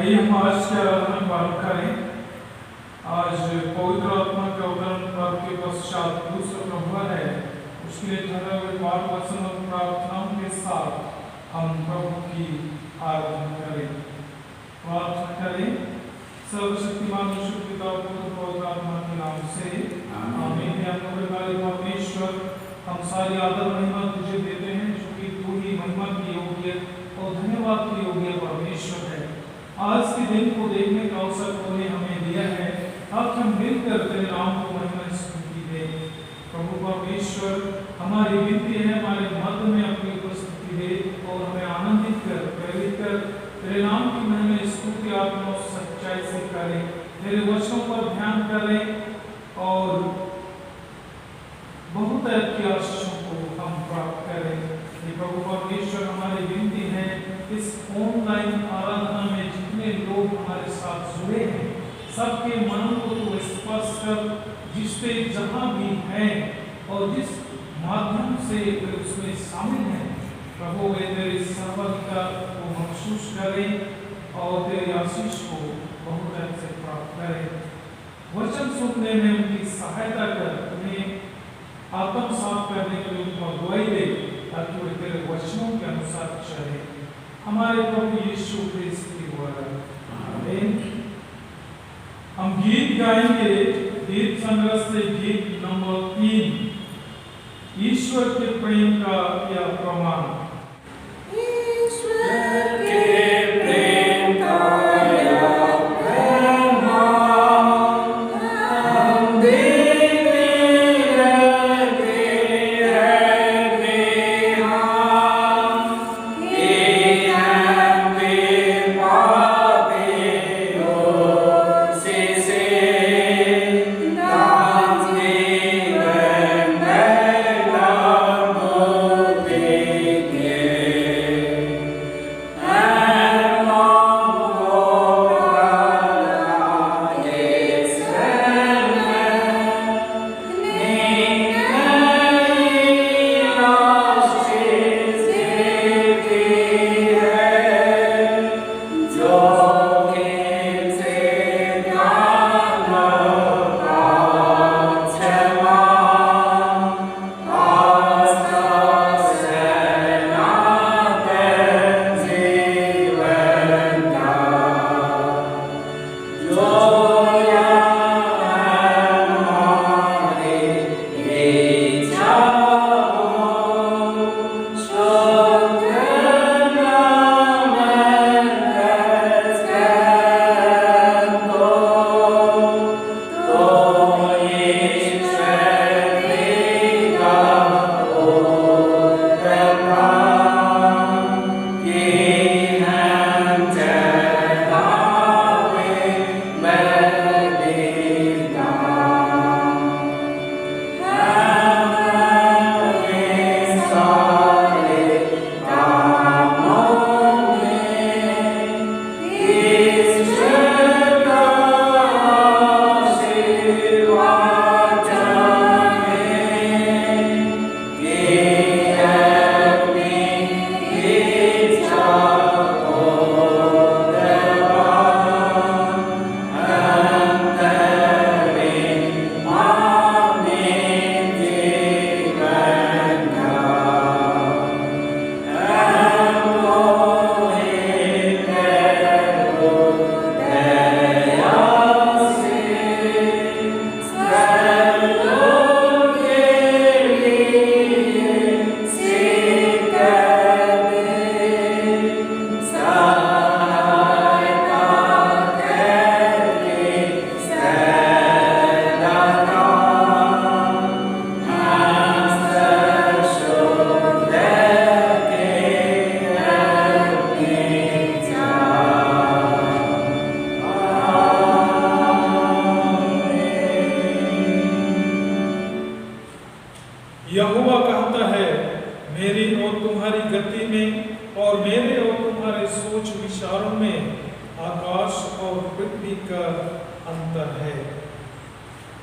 आइए हम आज के आराधना प्रारंभ करें। आज पवित्र आत्मा के अवतरण पर्व के पश्चात दूसरा प्रभु है, उसके लिए ठहरे हुए पाठ वचन और प्रार्थनाओं के साथ हम प्रभु की आराधना करें। प्रार्थना करें। सर्वशक्तिमान ईश्वर पिता पुत्र पवित्र आत्मा के नाम से आमीन। परमेश्वर, हम सारी आदर महिमा तुझे देते हैं, क्योंकि तू ही महिमा की योग्य और धन्यवाद की योग्य परमेश्वर है। आज के दिन को देखने का अवसर तूने हमें दिया है। अब हम मिलकर तेरे नाम को महिमा स्तुति दें। प्रभु परमेश्वर, हमारी विनती है, हमारे मध्य में अपनी उपस्थिति दे और हमें आनंदित कर, प्रेरित कर, तेरे नाम की महिमा स्तुति आत्मा और सच्चाई से करें। तेरे वचनों पर ध्यान करें और बहुत अच्छी आशीषों को हम प्राप्त करें। प्रभु परमेश्वर, हमारी विनती है, इस ऑनलाइन आराधना में जितने लोग हमारे साथ जुड़े हैं, सबके मनों को तू स्पर्श कर, जिसपे जहां भी हैं और जिस माध्यम से उसमें शामिल हैं, प्रभु वे तेरी सर्वज्ञता को महसूस करें और तेरी आशीष को बहुत अच्छे से प्राप्त करें। वचन सुनने में उनकी सहायता कर, उन्हें आत्मसात करने के लिए उनको अगुवाई दे, ताकि वे तेरे वचनों के अनुसार चले। हमारे प्रभु यीशु ख्रिस्त की द्वारा आमीन। हम गीत गाएंगे, गीत संग्रह से गीत नंबर 3, ईश्वर के प्रेम का यह प्रमाण। ईश्वर के प्रेम का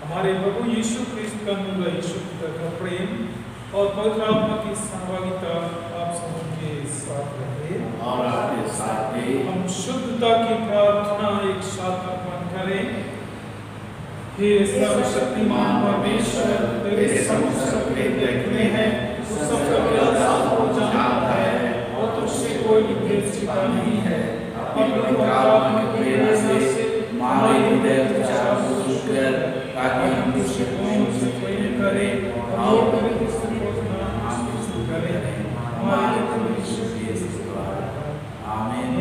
हमारे प्रभु यीशु ख्रिस्त का मूल ईश्वर का प्रेम और पवित्र आत्मा की सहभागिता आप सबके साथ रहे और आपके साथ भी। हम शुद्धता की प्रार्थना एक साथ अर्पण करें। हे सर्वशक्तिमान परमेश्वर, तेरे समुख सब भेद देखने हैं, उस सब का व्यास को जानता है और तुझसे कोई भी भेद छिपा नहीं है। अपनी पवित्र आत्मा की प्रेरणा से हमारे हृदय विचार को शुद्ध कर, ताकि हम तुझसे प्रेम करें और पवित्र से खोजना शुरू करें। हमारे प्रभु यीशु के द्वारा आमीन।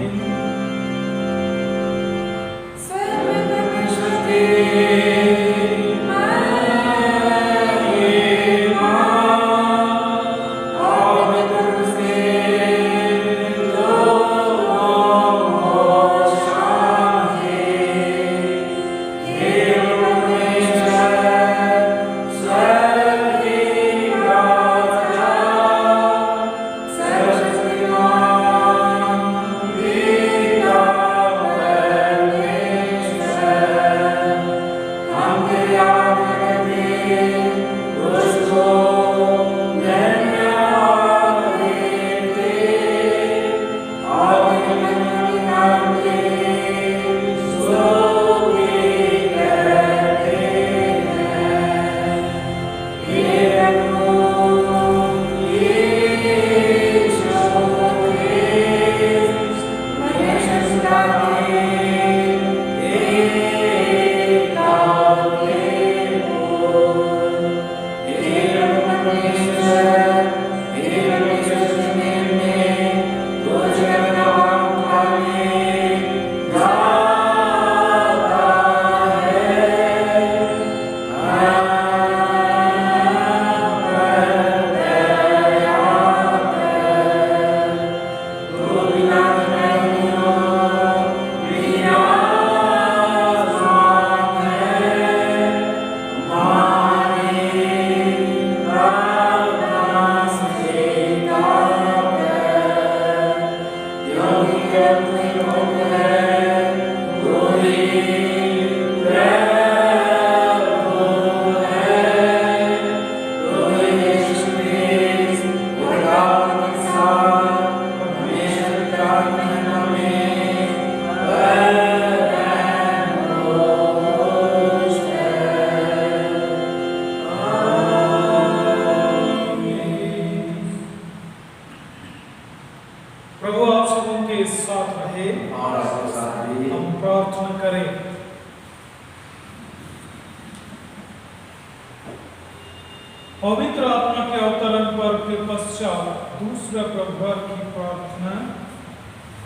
पवित्र आत्मा के अवतरण पर के पश्चात दूसरा प्रभाव की प्रार्थना।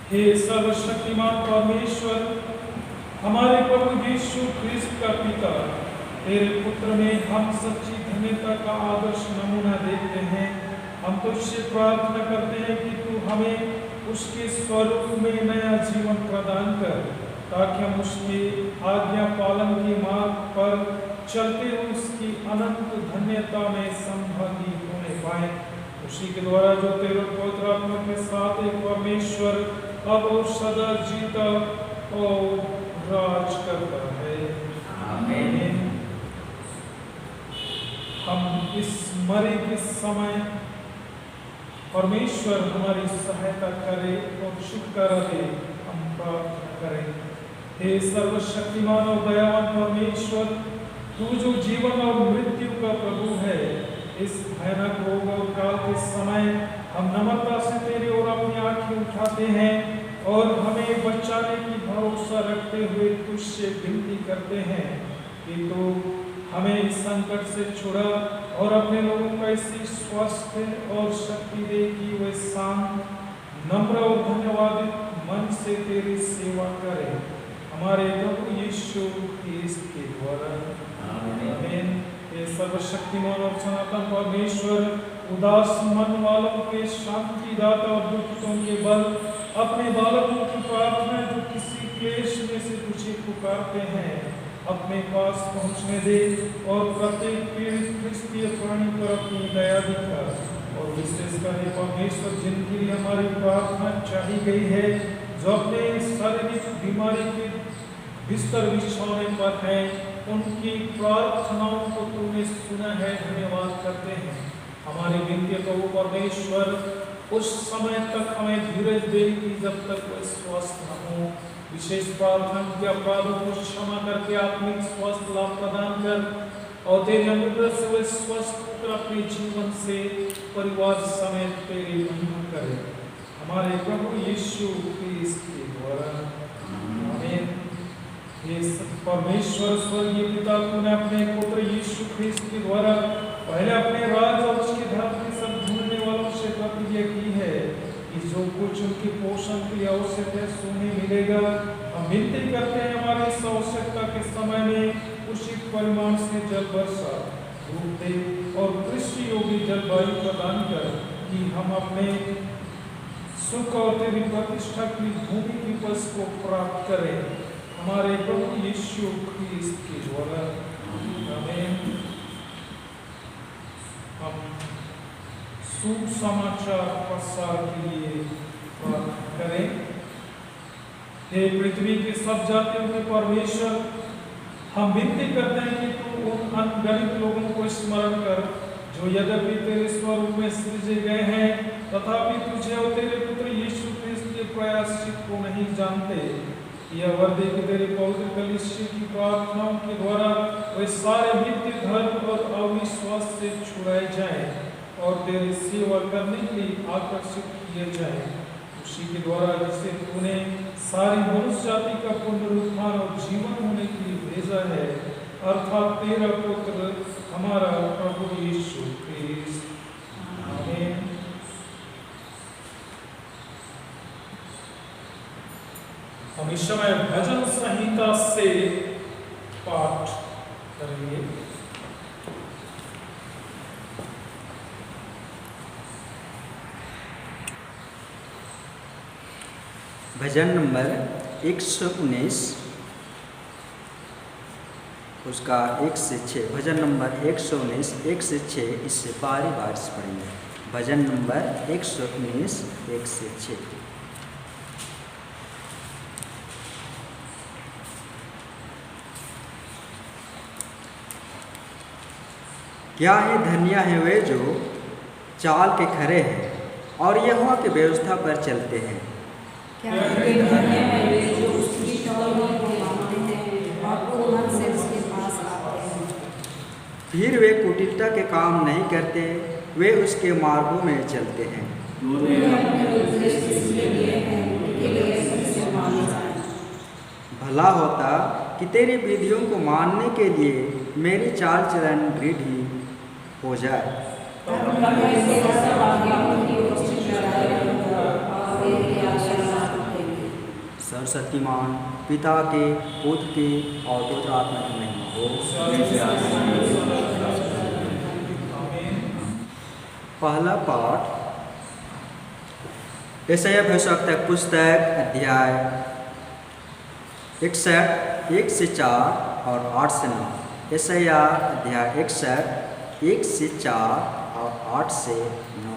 हे सर्वशक्तिमान परमेश्वर, हमारे प्रभु यीशु ख्रिस्त का पिता, तेरे पुत्र में हम सच्ची धन्यता का आदर्श नमूना देखते हैं। हम तुझसे प्रार्थना करते हैं कि तू हमें उसके स्वरूप में नया जीवन प्रदान कर, ताकि हम उसके आज्ञा पालन के मार्ग पर चलते हुए उसकी अनंत धन्यता में संभागी होने पाए। उसी के द्वारा जो तेरे पवित्र आत्मा के साथ एक परमेश्वर अब और सदा जीता और राज करता है। आमीन। हम इस मरे के समय परमेश्वर हमारी सहायता करे और शुक्र दे, हम प्रार्थना करें। हे सर्वशक्तिमान और दयावान परमेश्वर, तू जो जीवन और मृत्यु का प्रभु है, इस भयानक रोग और काल के समय हम नम्रता से तेरी ओर अपनी आंखें उठाते हैं और हमें बचाने की भरोसा रखते हुए तुझसे विनती करते हैं कि तू हमें इस संकट से छुड़ा और अपने लोगों को ऐसी स्वास्थ्य और शक्ति दे कि वे शांत, नम्र और धन्यवादित मन से तेरी सेवा करें। हमारे प्रभु यीशु ख्रिस्त के द्वारा आमीन। हे सर्वशक्तिमान और सनातन परमेश्वर, उदास मन वालों के शांति दाता और दुखितों के बल अपने बालकों की प्रार्थना जो किसी क्लेश में से तुझे पुकारते हैं अपने पास पहुंचने दे और प्रत्येक पीड़ित क्रिस्तीय प्राणी पर अपनी दया दिखा। और विशेषकर हे परमेश्वर, जिनके लिए हमारी प्रार्थना चाही गई है, जो अपने शारीरिक बीमारी के बिस्तर बिछाने पर है, उनकी प्रार्थनाओं को तूने सुना है, धन्यवाद करते हैं। हमारी विनती प्रभु परमेश्वर उस समय तक हमें धीरज दे कि जब तक वह स्वस्थ न हो। विशेष प्रार्थना के अपराधों को क्षमा करके आत्मिक स्वस्थ लाभ प्रदान कर और तेरे अनुग्रह से वह स्वस्थ होकर अपने जीवन से परिवार समेत तेरी महिमा करे। हमारे प्रभु यीशु क्रिस्त के द्वारा आमीन। हे परमेश्वर स्वर्गीय पिता, तूने अपने पुत्र यीशु ख्रिस्त के द्वारा पहले अपने राज और उसके धर्म के सब ढूंढने वालों से प्रतिज्ञा की है कि जो कुछ उनके पोषण के लिए आवश्यक है सोने मिलेगा। हम विनती करते हैं हमारी इस आवश्यकता के समय में उचित परिमाण से जल वर्षा धूप दे और कृषि योगी जलवायु प्रदान कर कि हम अपने सुख और तेरी प्रतिष्ठा की भूमि की उपज को प्राप्त करें। हमारे प्रभु यीशु ख्रिस्त के द्वारा आमीन। हम सुसमाचार प्रसार के लिए प्रार्थना करें। हे पृथ्वी के सब जातियों के परमेश्वर, हम विनती करते हैं कि तू उन अनगणित लोगों को स्मरण कर जो यद्यपि तेरे स्वरूप में सृजे गए हैं तथापि तुझे और तेरे पुत्र यीशु ख्रिस्त के प्रायश्चित को नहीं जानते। यह वर्दे कि तेरे पवित्र कलीसिया की प्रार्थनाओं के द्वारा वे सारे मिथ्य धर्म और अविश्वास से छुड़ाए जाएं और तेरी सेवा करने के लिए आकर्षित किए जाएं। उसी के द्वारा जिसे तूने सारी मनुष्य जाति का पुनरुत्थान और जीवन होने के लिए भेजा है, अर्थात तेरा पुत्र हमारा प्रभु यीशु ख्रिस्त। आमीन। हम इस समय भजन संहिता से पाठ करेंगे। भजन नंबर 119 उसका 1 से 6। भजन नंबर 119 1 से 6 इससे बारी बार से पढ़ेंगे। भजन नंबर 119 1 से 6। क्या ही धन्य है वे जो चाल के खरे हैं और यहोवा की व्यवस्था पर चलते हैं। क्या ही धन्य है वे जो उसकी टहनियों को मानते हैं और पूर्ण मन से उसके पास आते हैं। फिर वे कुटिलता के काम नहीं करते, वे उसके मार्गों में चलते हैं। भला होता कि तेरी विधियों को मानने के लिए मेरी चाल चलन दृढ़ हो जाए। सर्वशक्तिमान पिता के, पुत्र के और पवित्र आत्मा की महिमा हो। पहला पाठ यशायाह भविष्यवक्ता पुस्तक अध्याय 61 1 से 4 और 8 से 9। यशायाह अध्याय 61 1 से 4 और 8 से 9।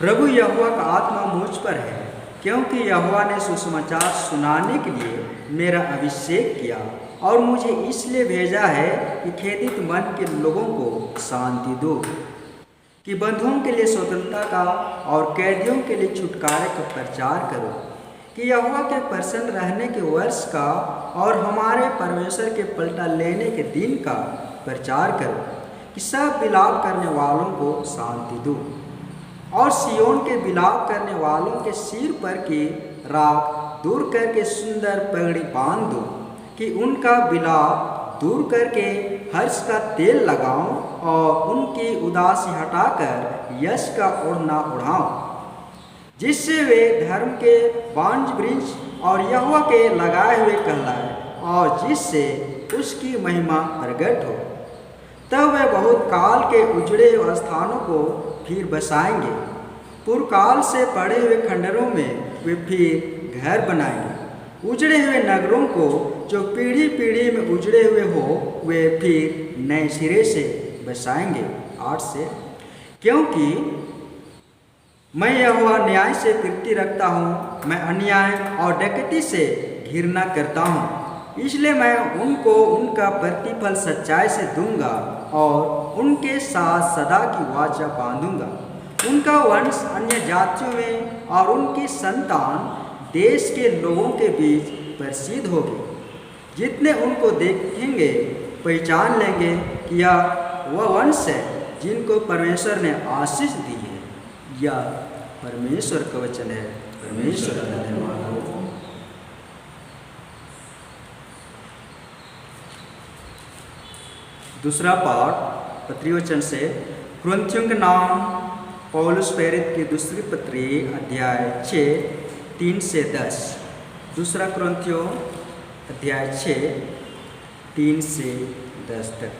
प्रभु यहोवा का आत्मा मुझ पर है, क्योंकि यहोवा ने सुसमाचार सुनाने के लिए मेरा अभिषेक किया और मुझे इसलिए भेजा है कि खेदित मन के लोगों को शांति दो, कि बंधुओं के लिए स्वतंत्रता का और कैदियों के लिए छुटकारे का प्रचार करो, कि यहोवा के प्रसन्न रहने के वर्ष का और हमारे परमेश्वर के पलटा लेने के दिन का प्रचार करो, कि सब विलाप करने वालों को शांति दो और सियोन के विलाप करने वालों के सिर पर की राख दूर करके सुंदर पगड़ी बांध दो, कि उनका विलाप दूर करके हर्ष का तेल लगाओ और उनकी उदासी हटाकर यश का ओढ़ना ओढ़ाओ, जिससे वे धर्म के बांझ वृक्ष और यहोवा के लगाए हुए कहलाए और जिससे उसकी महिमा प्रगट हो। तब वे बहुत काल के उजड़े स्थानों को फिर बसाएंगे, पूर्व काल से पड़े हुए खंडरों में वे फिर घर बनाएंगे। उजड़े हुए नगरों को जो पीढ़ी पीढ़ी में उजड़े हुए हो वे फिर नए सिरे से बसाएंगे। 8 से, क्योंकि मैं यहोवा न्याय से प्रीति रखता हूँ, मैं अन्याय और डकैती से घृणा करता हूँ। इसलिए मैं उनको उनका प्रतिफल सच्चाई से दूंगा और उनके साथ सदा की वाचा बांधूंगा। उनका वंश अन्य जातियों में और उनकी संतान देश के लोगों के बीच प्रसिद्ध होगी। जितने उनको देखेंगे पहचान लेंगे कि यह वह वंश है जिनको परमेश्वर ने आशीष दी है। यह परमेश्वर का वचन है। परमेश्वर का धन्यवाद हो। दूसरा पाठ पत्री वचन से कुरिन्थियों के नाम पौलुस प्रेरित की दूसरी पत्री अध्याय 6 3 से 10। दूसरा कुरिन्थियों अध्याय 6 3 से 10 तक।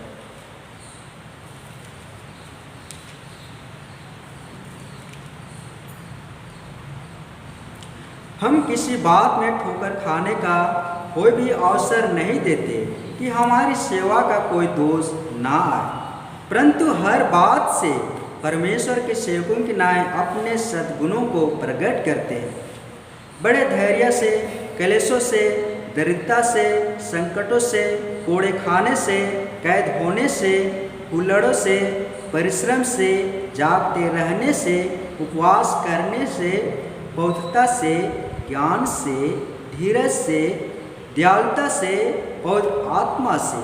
हम किसी बात में ठोकर खाने का कोई भी अवसर नहीं देते कि हमारी सेवा का कोई दोष ना आए, परंतु हर बात से परमेश्वर के सेवकों की नाय अपने सद्गुणों को प्रकट करते हैं। बड़े धैर्य से, क्लेशों से, दरिद्रता से, संकटों से, कोड़े खाने से, कैद होने से, हुल्लड़ों से, परिश्रम से, जागते रहने से, उपवास करने से, पवित्रता से, ज्ञान से, धीरज से, दयालुता से और आत्मा से,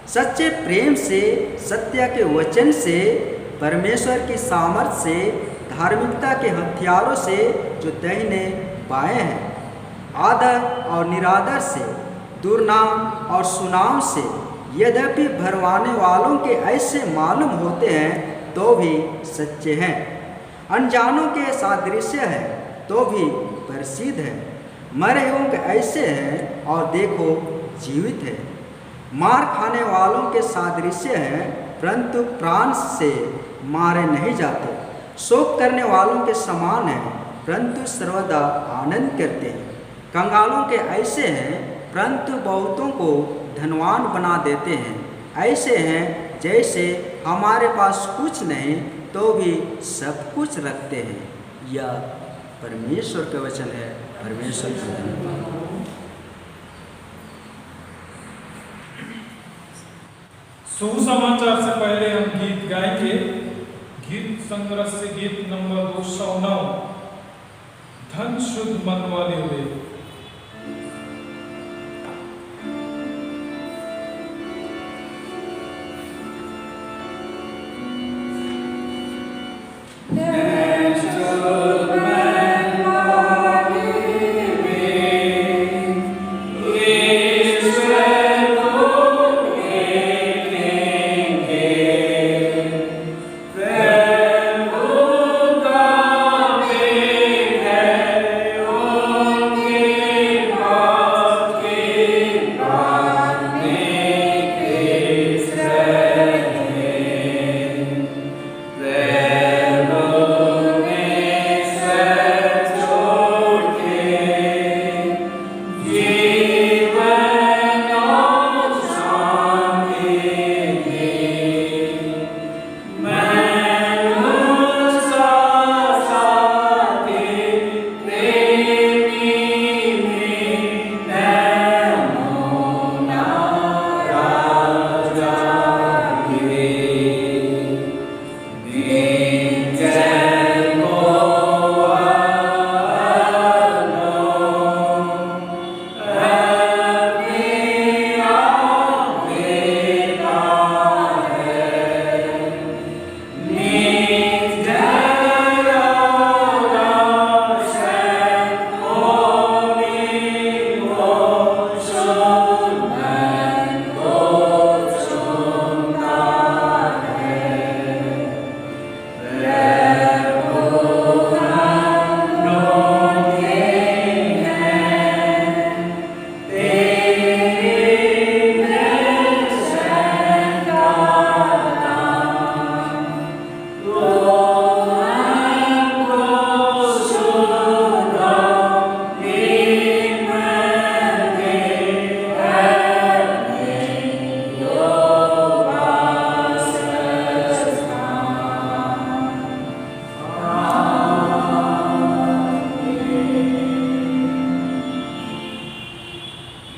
सच्चे प्रेम से, सत्य के वचन से, परमेश्वर की सामर्थ्य से, धार्मिकता के हथियारों से जो दाहिने बाएं हैं, आदर और निरादर से, दुर्नाम और सुनाम से, यद्यपि भरवाने वालों के ऐसे मालूम होते हैं तो भी सच्चे हैं, अनजानों के सादृश्य है तो भी प्रसिद्ध है, मरे हुओं के ऐसे हैं और देखो जीवित है, मार खाने वालों के सादृश्य हैं परंतु प्राण से मारे नहीं जाते, शोक करने वालों के समान हैं परंतु सर्वदा आनंद करते हैं, कंगालों के ऐसे हैं परंतु बहुतों को धनवान बना देते हैं, ऐसे हैं जैसे हमारे पास कुछ नहीं तो भी सब कुछ रखते हैं। यह परमेश्वर का वचन है। परमेश्वर का धन्यवाद। सुसमाचार से पहले हम गीत गाएंगे। गीत संग्रह से गीत नंबर 209, धन शुद्ध मन वाले हुए।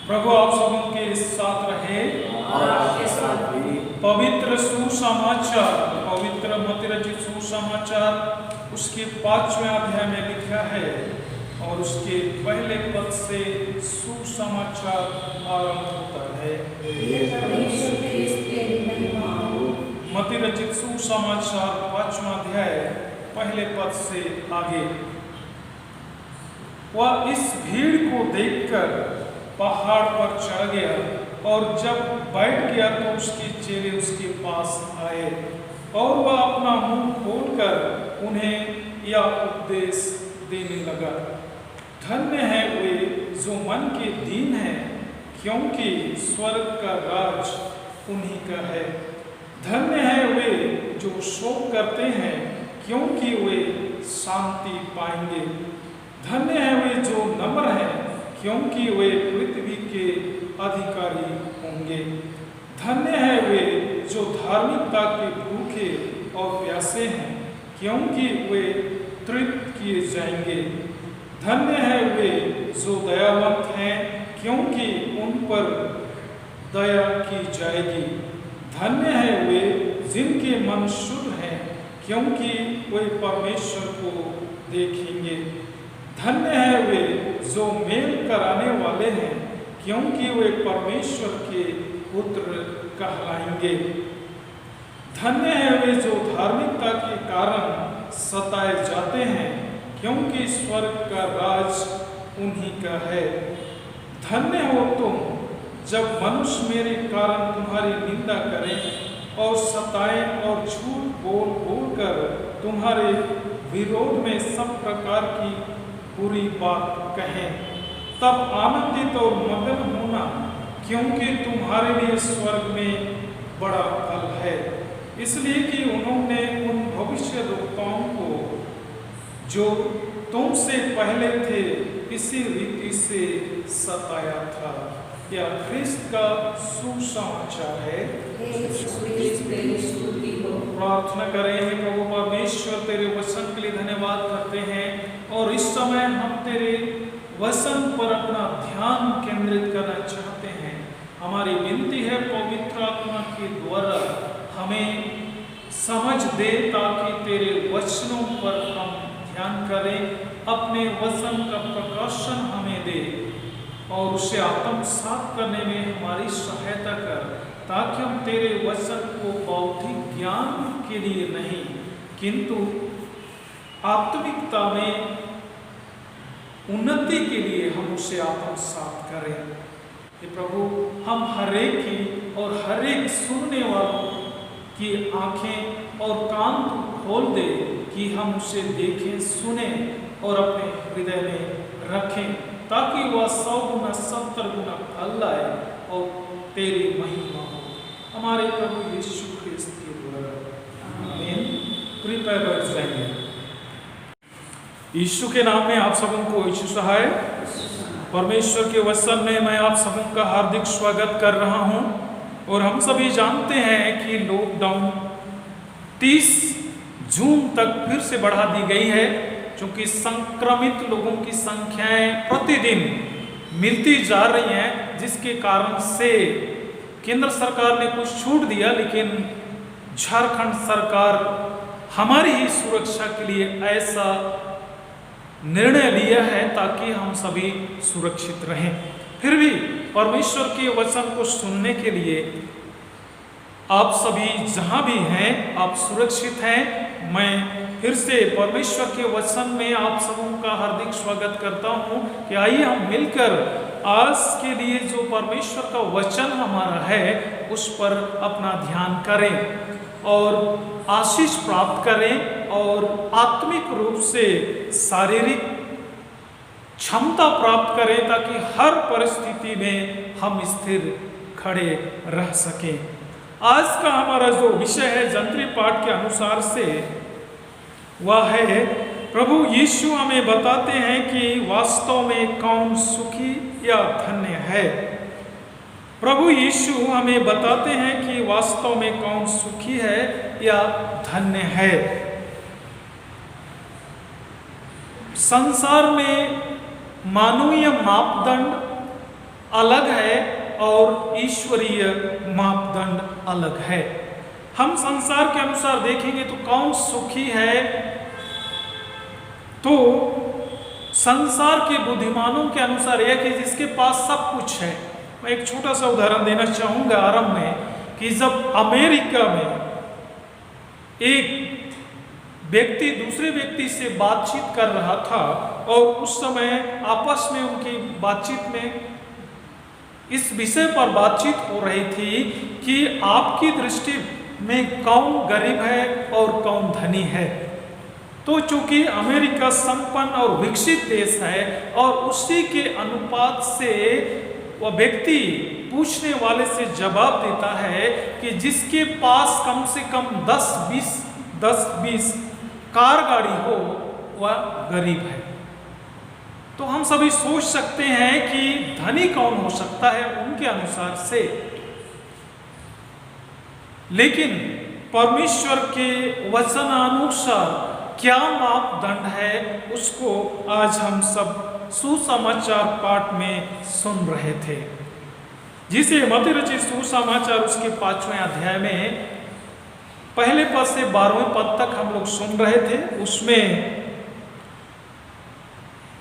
प्रभु आप सबों के सुसमाचार, पवित्र मत्ती रचित सुसमाचार उसके 5वें अध्याय में लिखा है और उसके पहले पद से सुसमाचार आरंभ होता है। मत्ती रचित सुसमाचार 5वां अध्याय पहले पद से आगे। वह इस भीड़ को देखकर पहाड़ पर चढ़ गया और जब बैठ गया तो उसके चेले उसके पास आए और वह अपना मुंह खोलकर उन्हें यह उपदेश देने लगा। धन्य है वे जो मन के दीन हैं, क्योंकि स्वर्ग का राज उन्हीं का है। धन्य है वे जो शोक करते हैं, क्योंकि वे शांति पाएंगे। धन्य है वे जो नम्र हैं, क्योंकि वे पृथ्वी के अधिकारी होंगे। धन्य है वे जो धार्मिकता के भूखे और प्यासे हैं, क्योंकि वे तृप्त किए जाएंगे। धन्य है वे जो दयावंत हैं, क्योंकि उन पर दया की जाएगी। धन्य है वे जिनके मन शुद्ध हैं, क्योंकि वे परमेश्वर को देखेंगे। धन्य है वे जो मेल कराने वाले हैं, क्योंकि वे परमेश्वर के पुत्र कहलाएंगे। धन्य है वे जो धार्मिकता के कारण सताए जाते हैं, क्योंकि स्वर्ग का राज उन्हीं का है। धन्य हो तुम जब मनुष्य मेरे कारण तुम्हारी निंदा करें और सताएं और झूठ बोल बोलकर तुम्हारे विरोध में सब प्रकार की बुरी बात कहें। तब आनंदित और मगन होना, क्योंकि तुम्हारे लिए स्वर्ग में बड़ा फल है, इसलिए कि उन्होंने उन भविष्यद्वक्ताओं को जो तुमसे पहले थे इसी रीति से सताया था। यह ख्रिस्त का सुसमाचार है। प्रार्थना करें। हे प्रभु परमेश्वर, तेरे वचन के लिए धन्यवाद करते हैं और इस समय हम तेरे वचन पर अपना ध्यान केंद्रित करना चाहते हैं। हमारी विनती है पवित्र आत्मा के द्वारा हमें समझ दे, ताकि तेरे वचनों पर हम ध्यान करें, अपने वचन का प्रकाशन हमें दे और उसे आत्मसात करने में हमारी सहायता कर, ताकि हम तेरे वचन को बौद्धिक ज्ञान के लिए नहीं किंतु आत्मिकता में उन्नति के लिए हम उसे आत्मसात करें। कि प्रभु हम हर एक की और हर एक सुनने वालों की आंखें और कान खोल दे कि हम उसे देखें, सुने और अपने हृदय में रखें, ताकि वह 100 गुना 70 गुना फल लाए और तेरी महिमा हो। हमारे प्रभु यीशु ख्रिस्त के द्वारा आमीन। कृपया बैठ जाएंगे। यीशु के नाम में आप सबों को यीशु सहाय। परमेश्वर के वचन में मैं आप सबों का हार्दिक स्वागत कर रहा हूं। और हम सभी जानते हैं कि लॉकडाउन 30 जून तक फिर से बढ़ा दी गई है, क्योंकि संक्रमित लोगों की संख्याएं प्रतिदिन मिलती जा रही हैं, जिसके कारण से केंद्र सरकार ने कुछ छूट दिया, लेकिन झारखंड सरकार हमारी ही सुरक्षा के लिए ऐसा निर्णय लिया है ताकि हम सभी सुरक्षित रहें। फिर भी परमेश्वर के वचन को सुनने के लिए आप सभी जहां भी हैं आप सुरक्षित हैं। मैं फिर से परमेश्वर के वचन में आप सबों का हार्दिक स्वागत करता हूं कि आइए हम मिलकर आज के लिए जो परमेश्वर का वचन हमारा है उस पर अपना ध्यान करें और आशीष प्राप्त करें और आत्मिक रूप से शारीरिक क्षमता प्राप्त करें, ताकि हर परिस्थिति में हम स्थिर खड़े रह सकें। आज का हमारा जो विषय है जंत्री पाठ के अनुसार से वह है, प्रभु यीशु हमें बताते हैं कि वास्तव में कौन सुखी या धन्य है। प्रभु यीशु हमें बताते हैं कि वास्तव में कौन सुखी है या धन्य है। संसार में मानवीय मापदंड अलग है और ईश्वरीय मापदंड अलग है। हम संसार के अनुसार देखेंगे तो कौन सुखी है, तो संसार के बुद्धिमानों के अनुसार यह कि जिसके पास सब कुछ है। मैं एक छोटा सा उदाहरण देना चाहूंगा आरंभ में कि जब अमेरिका में एक व्यक्ति दूसरे व्यक्ति से बातचीत कर रहा था और उस समय आपस में उनकी बातचीत में इस विषय पर बातचीत हो रही थी कि आपकी दृष्टि में कौन गरीब है और कौन धनी है। तो चूंकि अमेरिका संपन्न और विकसित देश है और उसी के अनुपात से वह व्यक्ति पूछने वाले से जवाब देता है कि जिसके पास कम से कम 10-20 कार गाड़ी हो वह गरीब है। तो हम सभी सोच सकते हैं कि धनी कौन हो सकता है उनके अनुसार से, लेकिन परमेश्वर के वचनानुसार क्या मापदंड है उसको आज हम सब सुसमाचार पाठ में सुन रहे थे, जिसे मत्ती रचित सुसमाचार उसके 5वें अध्याय में पहले पद से 12वें पद तक हम लोग सुन रहे थे। उसमें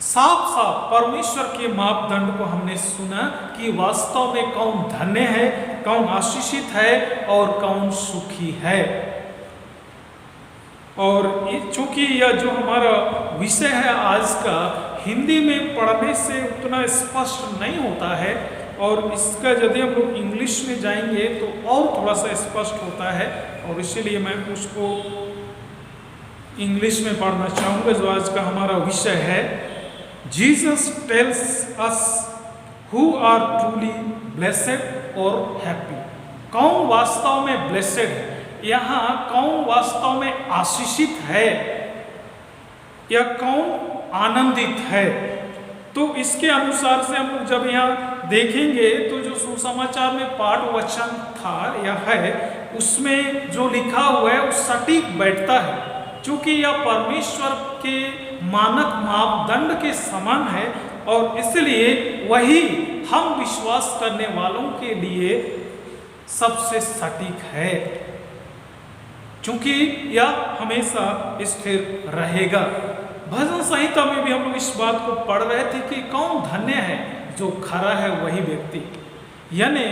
साफ साफ परमेश्वर के मापदंड को हमने सुना कि वास्तव में कौन धन्य है, कौन आशीषित है और कौन सुखी है। और चूंकि यह जो हमारा विषय है आज का, हिंदी में पढ़ने से उतना स्पष्ट नहीं होता है और इसका यदि हम लोग इंग्लिश में जाएंगे तो और थोड़ा सा स्पष्ट होता है, और इसीलिए मैं उसको इंग्लिश में पढ़ना चाहूँगा जो आज का हमारा विषय है। Jesus tells us who are truly blessed और हैप्पी। कौन वास्तव में ब्लेसेड है, यहाँ कौन वास्तव में आशीषित है या कौन आनंदित है। तो इसके अनुसार से हम जब यहाँ देखेंगे तो जो सुसमाचार में पाठ वचन था या है उसमें जो लिखा हुआ है वो सटीक बैठता है, क्योंकि यह परमेश्वर के मानक मापदंड के समान है और इसलिए वही हम विश्वास करने वालों के लिए सबसे सटीक है, क्योंकि यह हमेशा स्थिर रहेगा। भजन संहिता में भी हम लोग इस बात को पढ़ रहे थे कि कौन धन्य है, जो खरा है वही व्यक्ति। यानी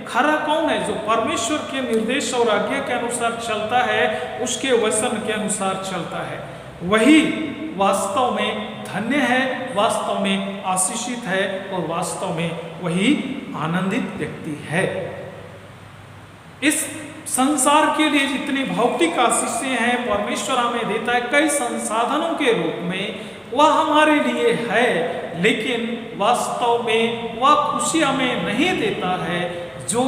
खरा कौन है, जो परमेश्वर के निर्देश और आज्ञा के अनुसार चलता है, उसके वचन के अनुसार चलता है, वही वास्तव में धन्य है, वास्तव में आशीषित है और वास्तव में वही आनंदित व्यक्ति है। इस संसार के लिए जितनी भौतिक आशीषें हैं परमेश्वर हमें देता है कई संसाधनों के रूप में, वह हमारे लिए है, लेकिन वास्तव में वह खुशी हमें नहीं देता है जो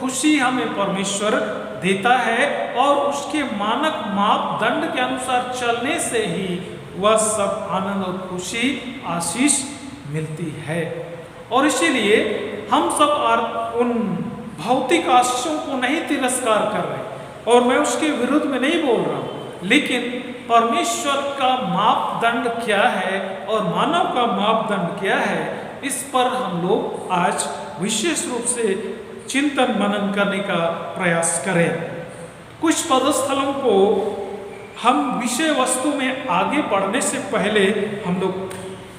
खुशी हमें परमेश्वर देता है, और उसके मानक मापदंड के अनुसार चलने से ही वह सब आनंद और खुशी आशीष मिलती है। और इसीलिए हम सब उन भौतिक आशीषों को नहीं तिरस्कार कर रहे और मैं उसके विरुद्ध में नहीं बोल रहा हूँ, लेकिन परमेश्वर का मापदंड क्या है और मानव का मापदंड क्या है, इस पर हम लोग आज विशेष रूप से चिंतन मनन करने का प्रयास करें। कुछ पदस्थलों को हम विषय वस्तु में आगे बढ़ने से पहले हम लोग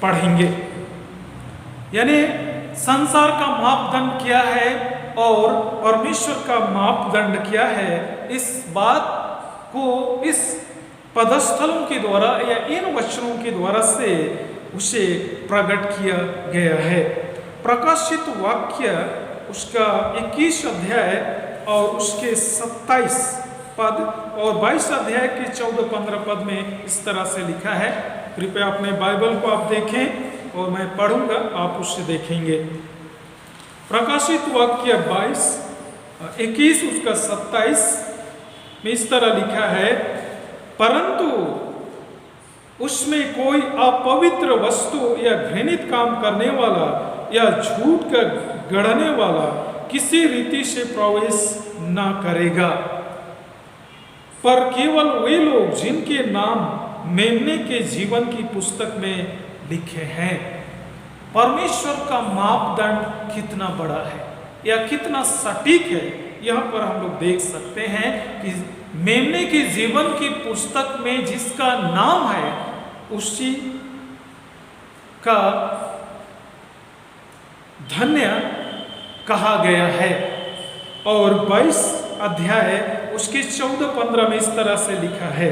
पढ़ेंगे, यानी संसार का मापदंड क्या है और परमेश्वर का मापदंड क्या है। इस बात को इस पदस्थलों के द्वारा या इन वचनों के द्वारा से उसे प्रकट किया गया है। प्रकाशित वाक्य उसका 21 अध्याय और उसके 27 पद और 22 अध्याय के 14-15 पद में इस तरह से लिखा है। कृपया अपने बाइबल को आप देखें और मैं पढ़ूंगा, आप उससे देखेंगे। प्रकाशित वाक्य 22-21 उसका 27 में इस तरह लिखा है, परंतु उसमें कोई अपवित्र वस्तु या घृणित काम करने वाला या झूठ का गढ़ने वाला किसी रीति से प्रवेश न करेगा, पर केवल वे लोग जिनके नाम मेमने के जीवन की पुस्तक में लिखे हैं। परमेश्वर का मापदंड कितना बड़ा है या कितना सटीक है यहाँ पर हम लोग देख सकते हैं कि मेमने के जीवन की पुस्तक में जिसका नाम है उसी का धन्य कहा गया है। और 22 अध्याय उसके 14-15 में इस तरह से लिखा है,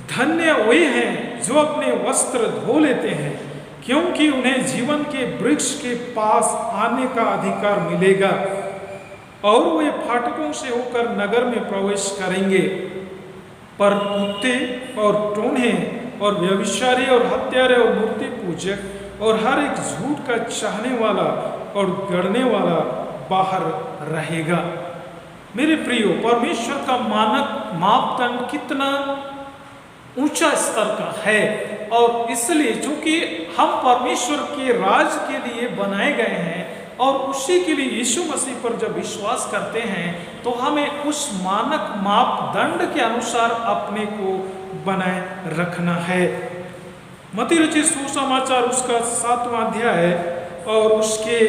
धन्य वे हैं जो अपने वस्त्र धो लेते हैं, क्योंकि उन्हें जीवन के वृक्ष के पास आने का अधिकार मिलेगा और वे फाटकों से होकर नगर में प्रवेश करेंगे। पर कुत्ते और टोन्हे और व्यभिचारी और हत्यारे और मूर्ति पूजक और हर एक झूठ का चाहने वाला और गढ़ने वाला बाहर रहेगा। मेरे प्रियो, परमेश्वर का मानक मापदंड कितना ऊंचा स्तर का है, और इसलिए चूंकि हम परमेश्वर के राज के लिए बनाए गए हैं और उसी के लिए यीशु मसीह पर जब विश्वास करते हैं तो हमें उस मानक मापदंड के अनुसार अपने को बनाए रखना है। मत्ती रचित सुसमाचार उसका 7वां अध्याय और उसके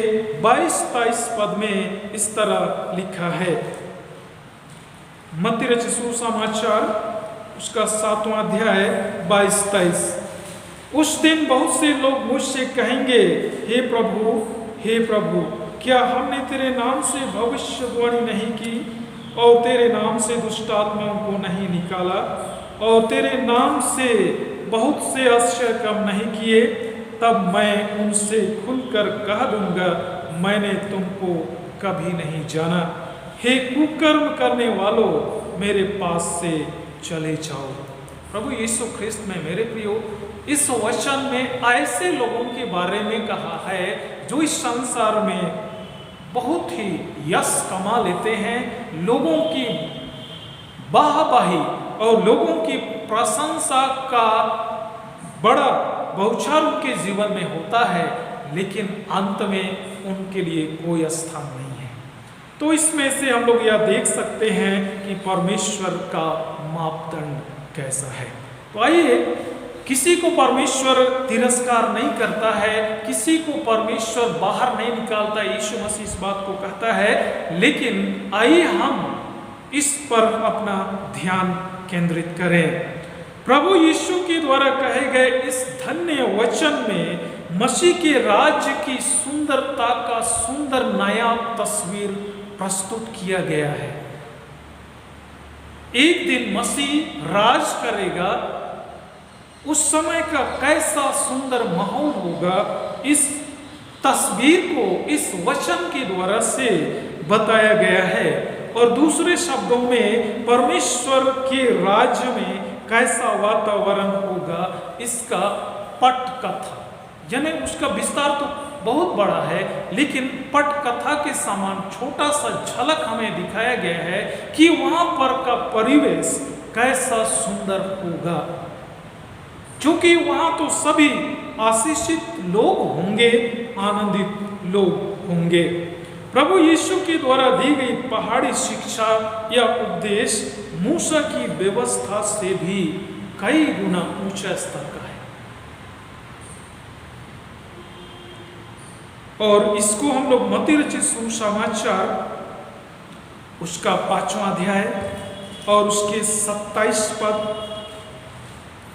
22-23 पद में इस तरह लिखा है। मत्ती रचित सुसमाचार उसका 7वां अध्याय 22-23, उस दिन बहुत से लोग मुझसे कहेंगे, हे प्रभु, क्या हमने तेरे नाम से भविष्यवाणी नहीं की और तेरे नाम से दुष्ट आत्माओं को नहीं निकाला और तेरे नाम से बहुत से आश्चर्य काम नहीं किए? तब मैं उनसे खुलकर कह दूंगा, मैंने तुमको कभी नहीं जाना। हे कुकर्म करने वालों, मेरे पास से चले जाओ। प्रभु यीशु ख्रिस्त में मेरे प्रियो, इस वचन में ऐसे लोगों के बारे में कहा है जो इस संसार में बहुत ही यश कमा लेते हैं, लोगों की वाहवाही और लोगों की प्रशंसा का बड़ा बौछार उनके जीवन में होता है, लेकिन अंत में उनके लिए कोई स्थान नहीं है। तो इसमें से हम लोग यह देख सकते हैं कि परमेश्वर का मापदंड कैसा है। तो आइए, किसी को परमेश्वर तिरस्कार नहीं करता है, किसी को परमेश्वर बाहर नहीं निकालता, यीशु मसीह इस बात को कहता है, लेकिन आइए हम इस पर अपना ध्यान केंद्रित करें। प्रभु यीशु के द्वारा कहे गए इस धन्य वचन में मसीह के राज्य की सुंदरता का सुंदर नया तस्वीर प्रस्तुत किया गया है। एक दिन मसीह राज करेगा, उस समय का कैसा सुंदर माहौल होगा, इस तस्वीर को इस वचन के द्वारा से बताया गया है। और दूसरे शब्दों में परमेश्वर के राज्य में कैसा वातावरण होगा, इसका पटकथा, यानी उसका विस्तार तो बहुत बड़ा है, लेकिन पटकथा के समान छोटा सा झलक हमें दिखाया गया है कि वहां पर का परिवेश कैसा सुंदर होगा। क्योंकि वहां तो सभी आशीषित लोग होंगे, आनंदित लोग होंगे। प्रभु यीशु के द्वारा दी गई पहाड़ी शिक्षा या उपदेश मूसा की व्यवस्था से भी कई गुना ऊंचा स्तर का है। और इसको हम लोग मत्ती रचित सुसमाचार उसका 5वां अध्याय और उसके 27 पद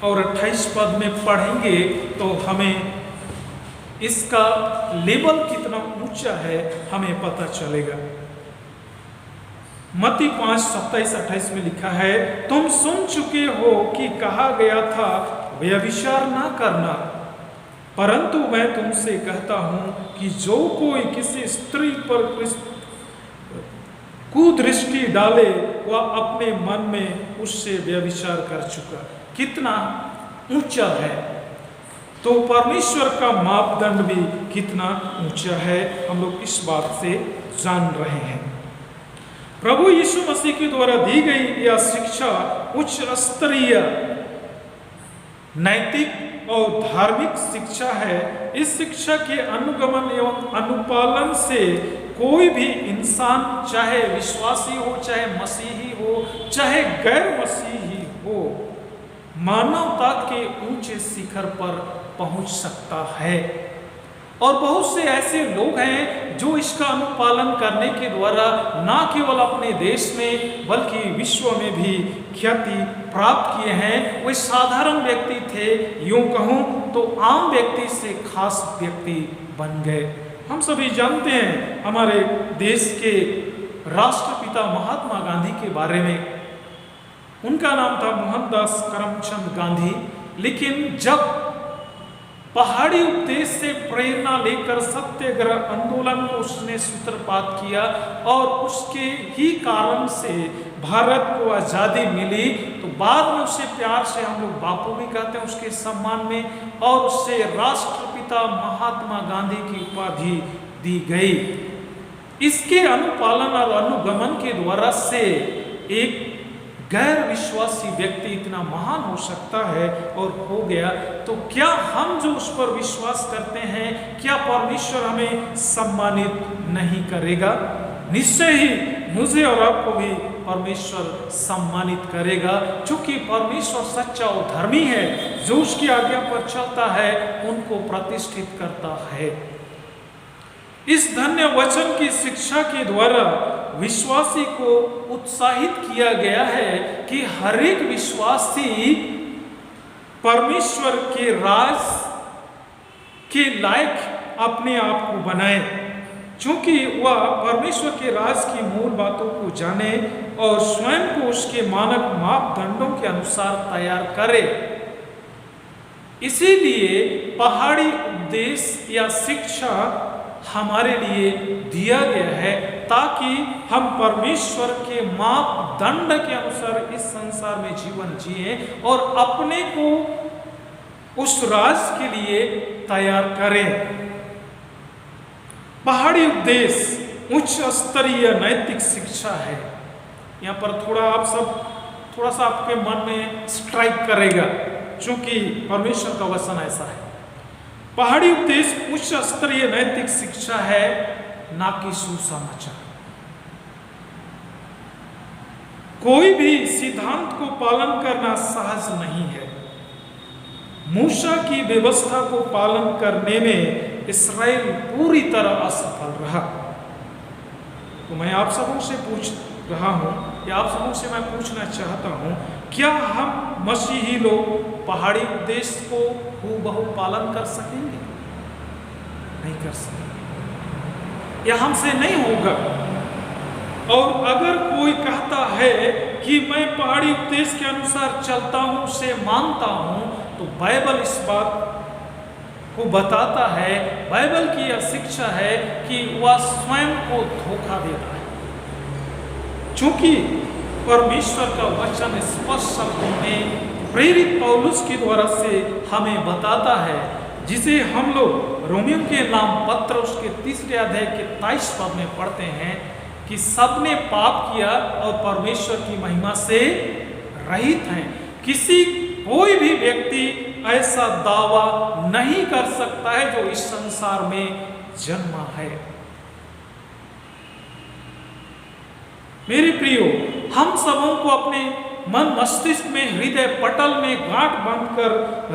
और 28 पद में पढ़ेंगे तो हमें इसका लेवल कितना ऊंचा है हमें पता चलेगा। मत्ती 5:27-28 में लिखा है, तुम सुन चुके हो कि कहा गया था व्यभिचार ना करना, परंतु मैं तुमसे कहता हूं कि जो कोई किसी स्त्री पर कुदृष्टि डाले वह अपने मन में उससे व्यभिचार कर चुका। कितना ऊंचा है, तो परमेश्वर का मापदंड भी कितना ऊंचा है, हम लोग इस बात से जान रहे हैं। प्रभु यीशु मसीह के द्वारा दी गई यह शिक्षा उच्च स्तरीय नैतिक और धार्मिक शिक्षा है। इस शिक्षा के अनुगमन एवं अनुपालन से कोई भी इंसान, चाहे विश्वासी हो, चाहे मसीही हो, चाहे गैर मसीही हो, मानवता के ऊंचे शिखर पर पहुंच सकता है। और बहुत से ऐसे लोग हैं जो इसका अनुपालन करने के द्वारा न केवल अपने देश में बल्कि विश्व में भी ख्याति प्राप्त किए हैं। वे साधारण व्यक्ति थे, यूं कहूं तो आम व्यक्ति से खास व्यक्ति बन गए। हम सभी जानते हैं हमारे देश के राष्ट्रपिता महात्मा गांधी के बारे में। उनका नाम था मोहनदास करमचंद गांधी। लेकिन जब पहाड़ी उपदेश से प्रेरणा लेकर सत्याग्रह आंदोलन को उसने सूत्रपात किया और उसके ही कारण से भारत को आज़ादी मिली, तो बाद में उसे प्यार से हम लोग बापू भी कहते हैं उसके सम्मान में, और उससे राष्ट्रपिता महात्मा गांधी की उपाधि दी गई। इसके अनुपालन और अनुगमन के द्वारा से एक गैर विश्वासी व्यक्ति इतना महान हो सकता है और हो गया, तो क्या हम जो उस पर विश्वास करते हैं, क्या परमेश्वर हमें सम्मानित नहीं करेगा? निश्चय ही मुझे और आपको भी परमेश्वर सम्मानित करेगा, क्योंकि परमेश्वर सच्चा और धर्मी है। जो उसकी आज्ञा पर चलता है उनको प्रतिष्ठित करता है। इस धन्य वचन की शिक्षा के द्वारा विश्वासी को उत्साहित किया गया है कि हर एक विश्वासी परमेश्वर के राज के लायक अपने आप को बनाए, क्योंकि वह परमेश्वर के राज की मूल बातों को जाने और स्वयं को उसके मानक मापदंडों के अनुसार तैयार करे। इसीलिए पहाड़ी उपदेश या शिक्षा हमारे लिए दिया गया है, ताकि हम परमेश्वर के मापदंड के अनुसार इस संसार में जीवन जिए और अपने को उस राज के लिए तैयार करें। पहाड़ी उपदेश उच्च स्तरीय नैतिक शिक्षा है। यहाँ पर थोड़ा सा आपके मन में स्ट्राइक करेगा, क्योंकि परमेश्वर का वचन ऐसा है। पहाड़ी उपदेश उच्च स्तरीय नैतिक शिक्षा है, ना कि सुसमाचार। कोई भी सिद्धांत को पालन करना सहज नहीं है। मूसा की व्यवस्था को पालन करने में इस्राएल पूरी तरह असफल रहा। तो मैं आप सबों से पूछ रहा हूं, या आप सबों से मैं पूछना चाहता हूं, क्या हम मसीही लोग पहाड़ी उपदेश को हूबहू पालन कर सकेंगे? नहीं कर सकेंगे, यह हमसे नहीं होगा। और अगर कोई कहता है कि मैं पहाड़ी उपदेश के अनुसार चलता हूं, उसे मानता हूं, तो बाइबल इस बात को बताता है, बाइबल की यह शिक्षा है कि वह स्वयं को धोखा देता है। क्योंकि परमेश्वर का वचन स्पष्ट शब्दों में प्रेरित पौलुस के द्वारा से हमें बताता है, जिसे हम लोग रोमियो के नाम पत्र उसके 3 अध्याय के 23 पद में पढ़ते हैं कि सबने पाप किया और परमेश्वर की महिमा से रहित हैं। कोई भी व्यक्ति ऐसा दावा नहीं कर सकता है जो इस संसार में जन्मा है। मेरे प्रियो, हम सबों को अपने मन मस्तिष्क में, हृदय पटल में गांठ बांधकर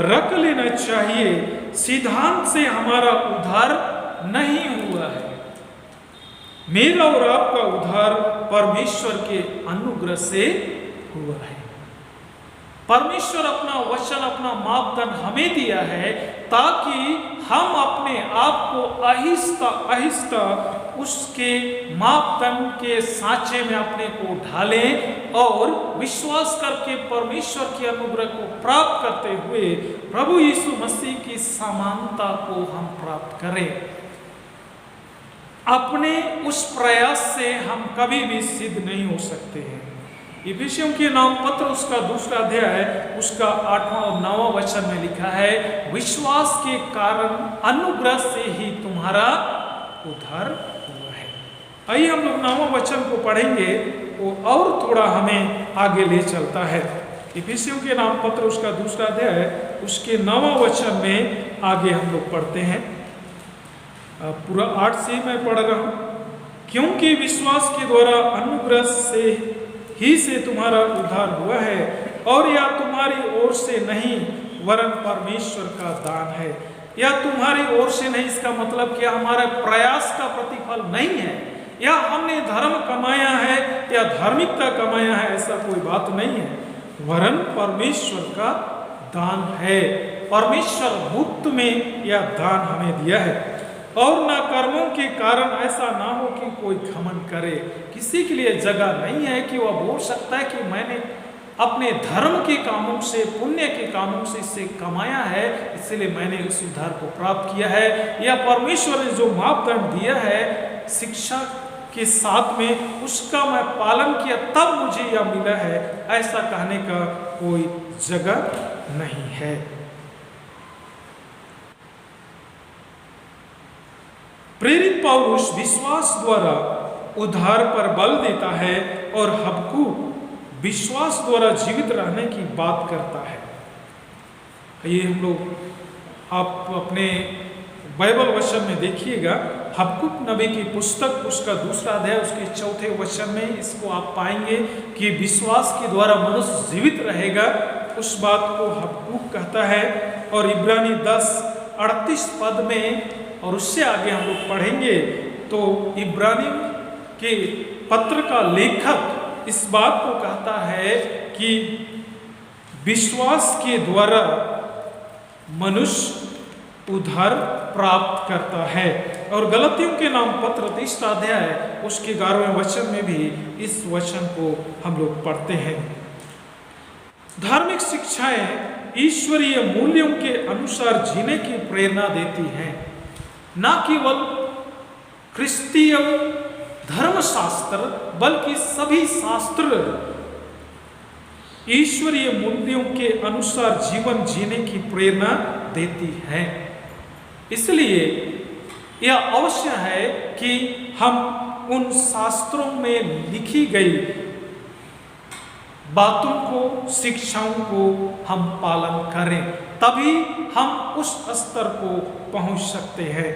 रख लेना चाहिए, सिद्धांत से हमारा उद्धार नहीं हुआ है। मेरा और आपका उद्धार परमेश्वर के अनुग्रह से हुआ है। परमेश्वर अपना वचन, अपना मापदंड हमें दिया है, ताकि हम अपने आप को आहिस्ता आहिस्ता उसके मापदंड के सांचे में अपने को ढालें और विश्वास करके परमेश्वर के अनुग्रह को प्राप्त करते हुए प्रभु यीशु मसीह की समानता को हम प्राप्त करें। अपने उस प्रयास से हम कभी भी सिद्ध नहीं हो सकते हैं। इफिसियों के नाम पत्र उसका 2 अध्याय उसका 8वां और 9वां वचन में लिखा है, विश्वास के कारण अनुग्रह से ही तुम्हारा उद्धार हुआ है। आइए हम लोग 9वां वचन को पढ़ेंगे, वो और थोड़ा हमें आगे ले चलता है। इफिसियों के नाम पत्र उसका 2 अध्याय उसके 9वां वचन में आगे हम लोग पढ़ते हैं। पूरा 8 से मैं पढ़ रहा हूं। क्योंकि विश्वास के द्वारा अनुग्रह से तुम्हारा उद्धार हुआ है, और यह तुम्हारी ओर से नहीं वरन परमेश्वर का दान है। या तुम्हारी ओर से नहीं, इसका मतलब कि हमारे प्रयास का प्रतिफल नहीं है, या हमने धर्म कमाया है या धार्मिकता कमाया है, ऐसा कोई बात नहीं है, वरन परमेश्वर का दान है। परमेश्वर मुफ्त में यह दान हमें दिया है, और ना कर्मों के कारण ऐसा ना हो कि कोई घमंड करे। किसी के लिए जगह नहीं है कि वह बोल सकता है कि मैंने अपने धर्म के कामों से, पुण्य के कामों से इसे कमाया है, इसलिए मैंने इस उद्धार को प्राप्त किया है, या परमेश्वर ने जो मापदंड दिया है शिक्षा के साथ में उसका मैं पालन किया तब मुझे यह मिला है, ऐसा कहने का कोई जगह नहीं है। प्रेरित पौलुस विश्वास द्वारा उद्धार पर बल देता है और हबक्कूक विश्वास द्वारा जीवित रहने की बात करता है। ये हम लोग आप अपने बाइबल वचन में देखिएगा, हबक्कूक नबी की पुस्तक उसका 2 अध्याय उसके 4 वचन में इसको आप पाएंगे कि विश्वास के द्वारा मनुष्य जीवित रहेगा, उस बात को हबक्कूक कहता है। और इब्रानी 10:38 पद में, और उससे आगे हम लोग पढ़ेंगे तो इब्रानी के पत्र का लेखक इस बात को कहता है कि विश्वास के द्वारा मनुष्य उद्धार प्राप्त करता है। और गलतियों के नाम पत्र 30 अध्याय उसके 11वें वचन में भी इस वचन को हम लोग पढ़ते हैं। धार्मिक शिक्षाएं ईश्वरीय मूल्यों के अनुसार जीने की प्रेरणा देती हैं, न केवल क्रिस्तीय धर्मशास्त्र बल्कि सभी शास्त्र ईश्वरीय मूल्यों के अनुसार जीवन जीने की प्रेरणा देती हैं। इसलिए यह अवश्य है कि हम उन शास्त्रों में लिखी गई बातों को, शिक्षाओं को हम पालन करें, तभी हम उस स्तर को पहुंच सकते हैं।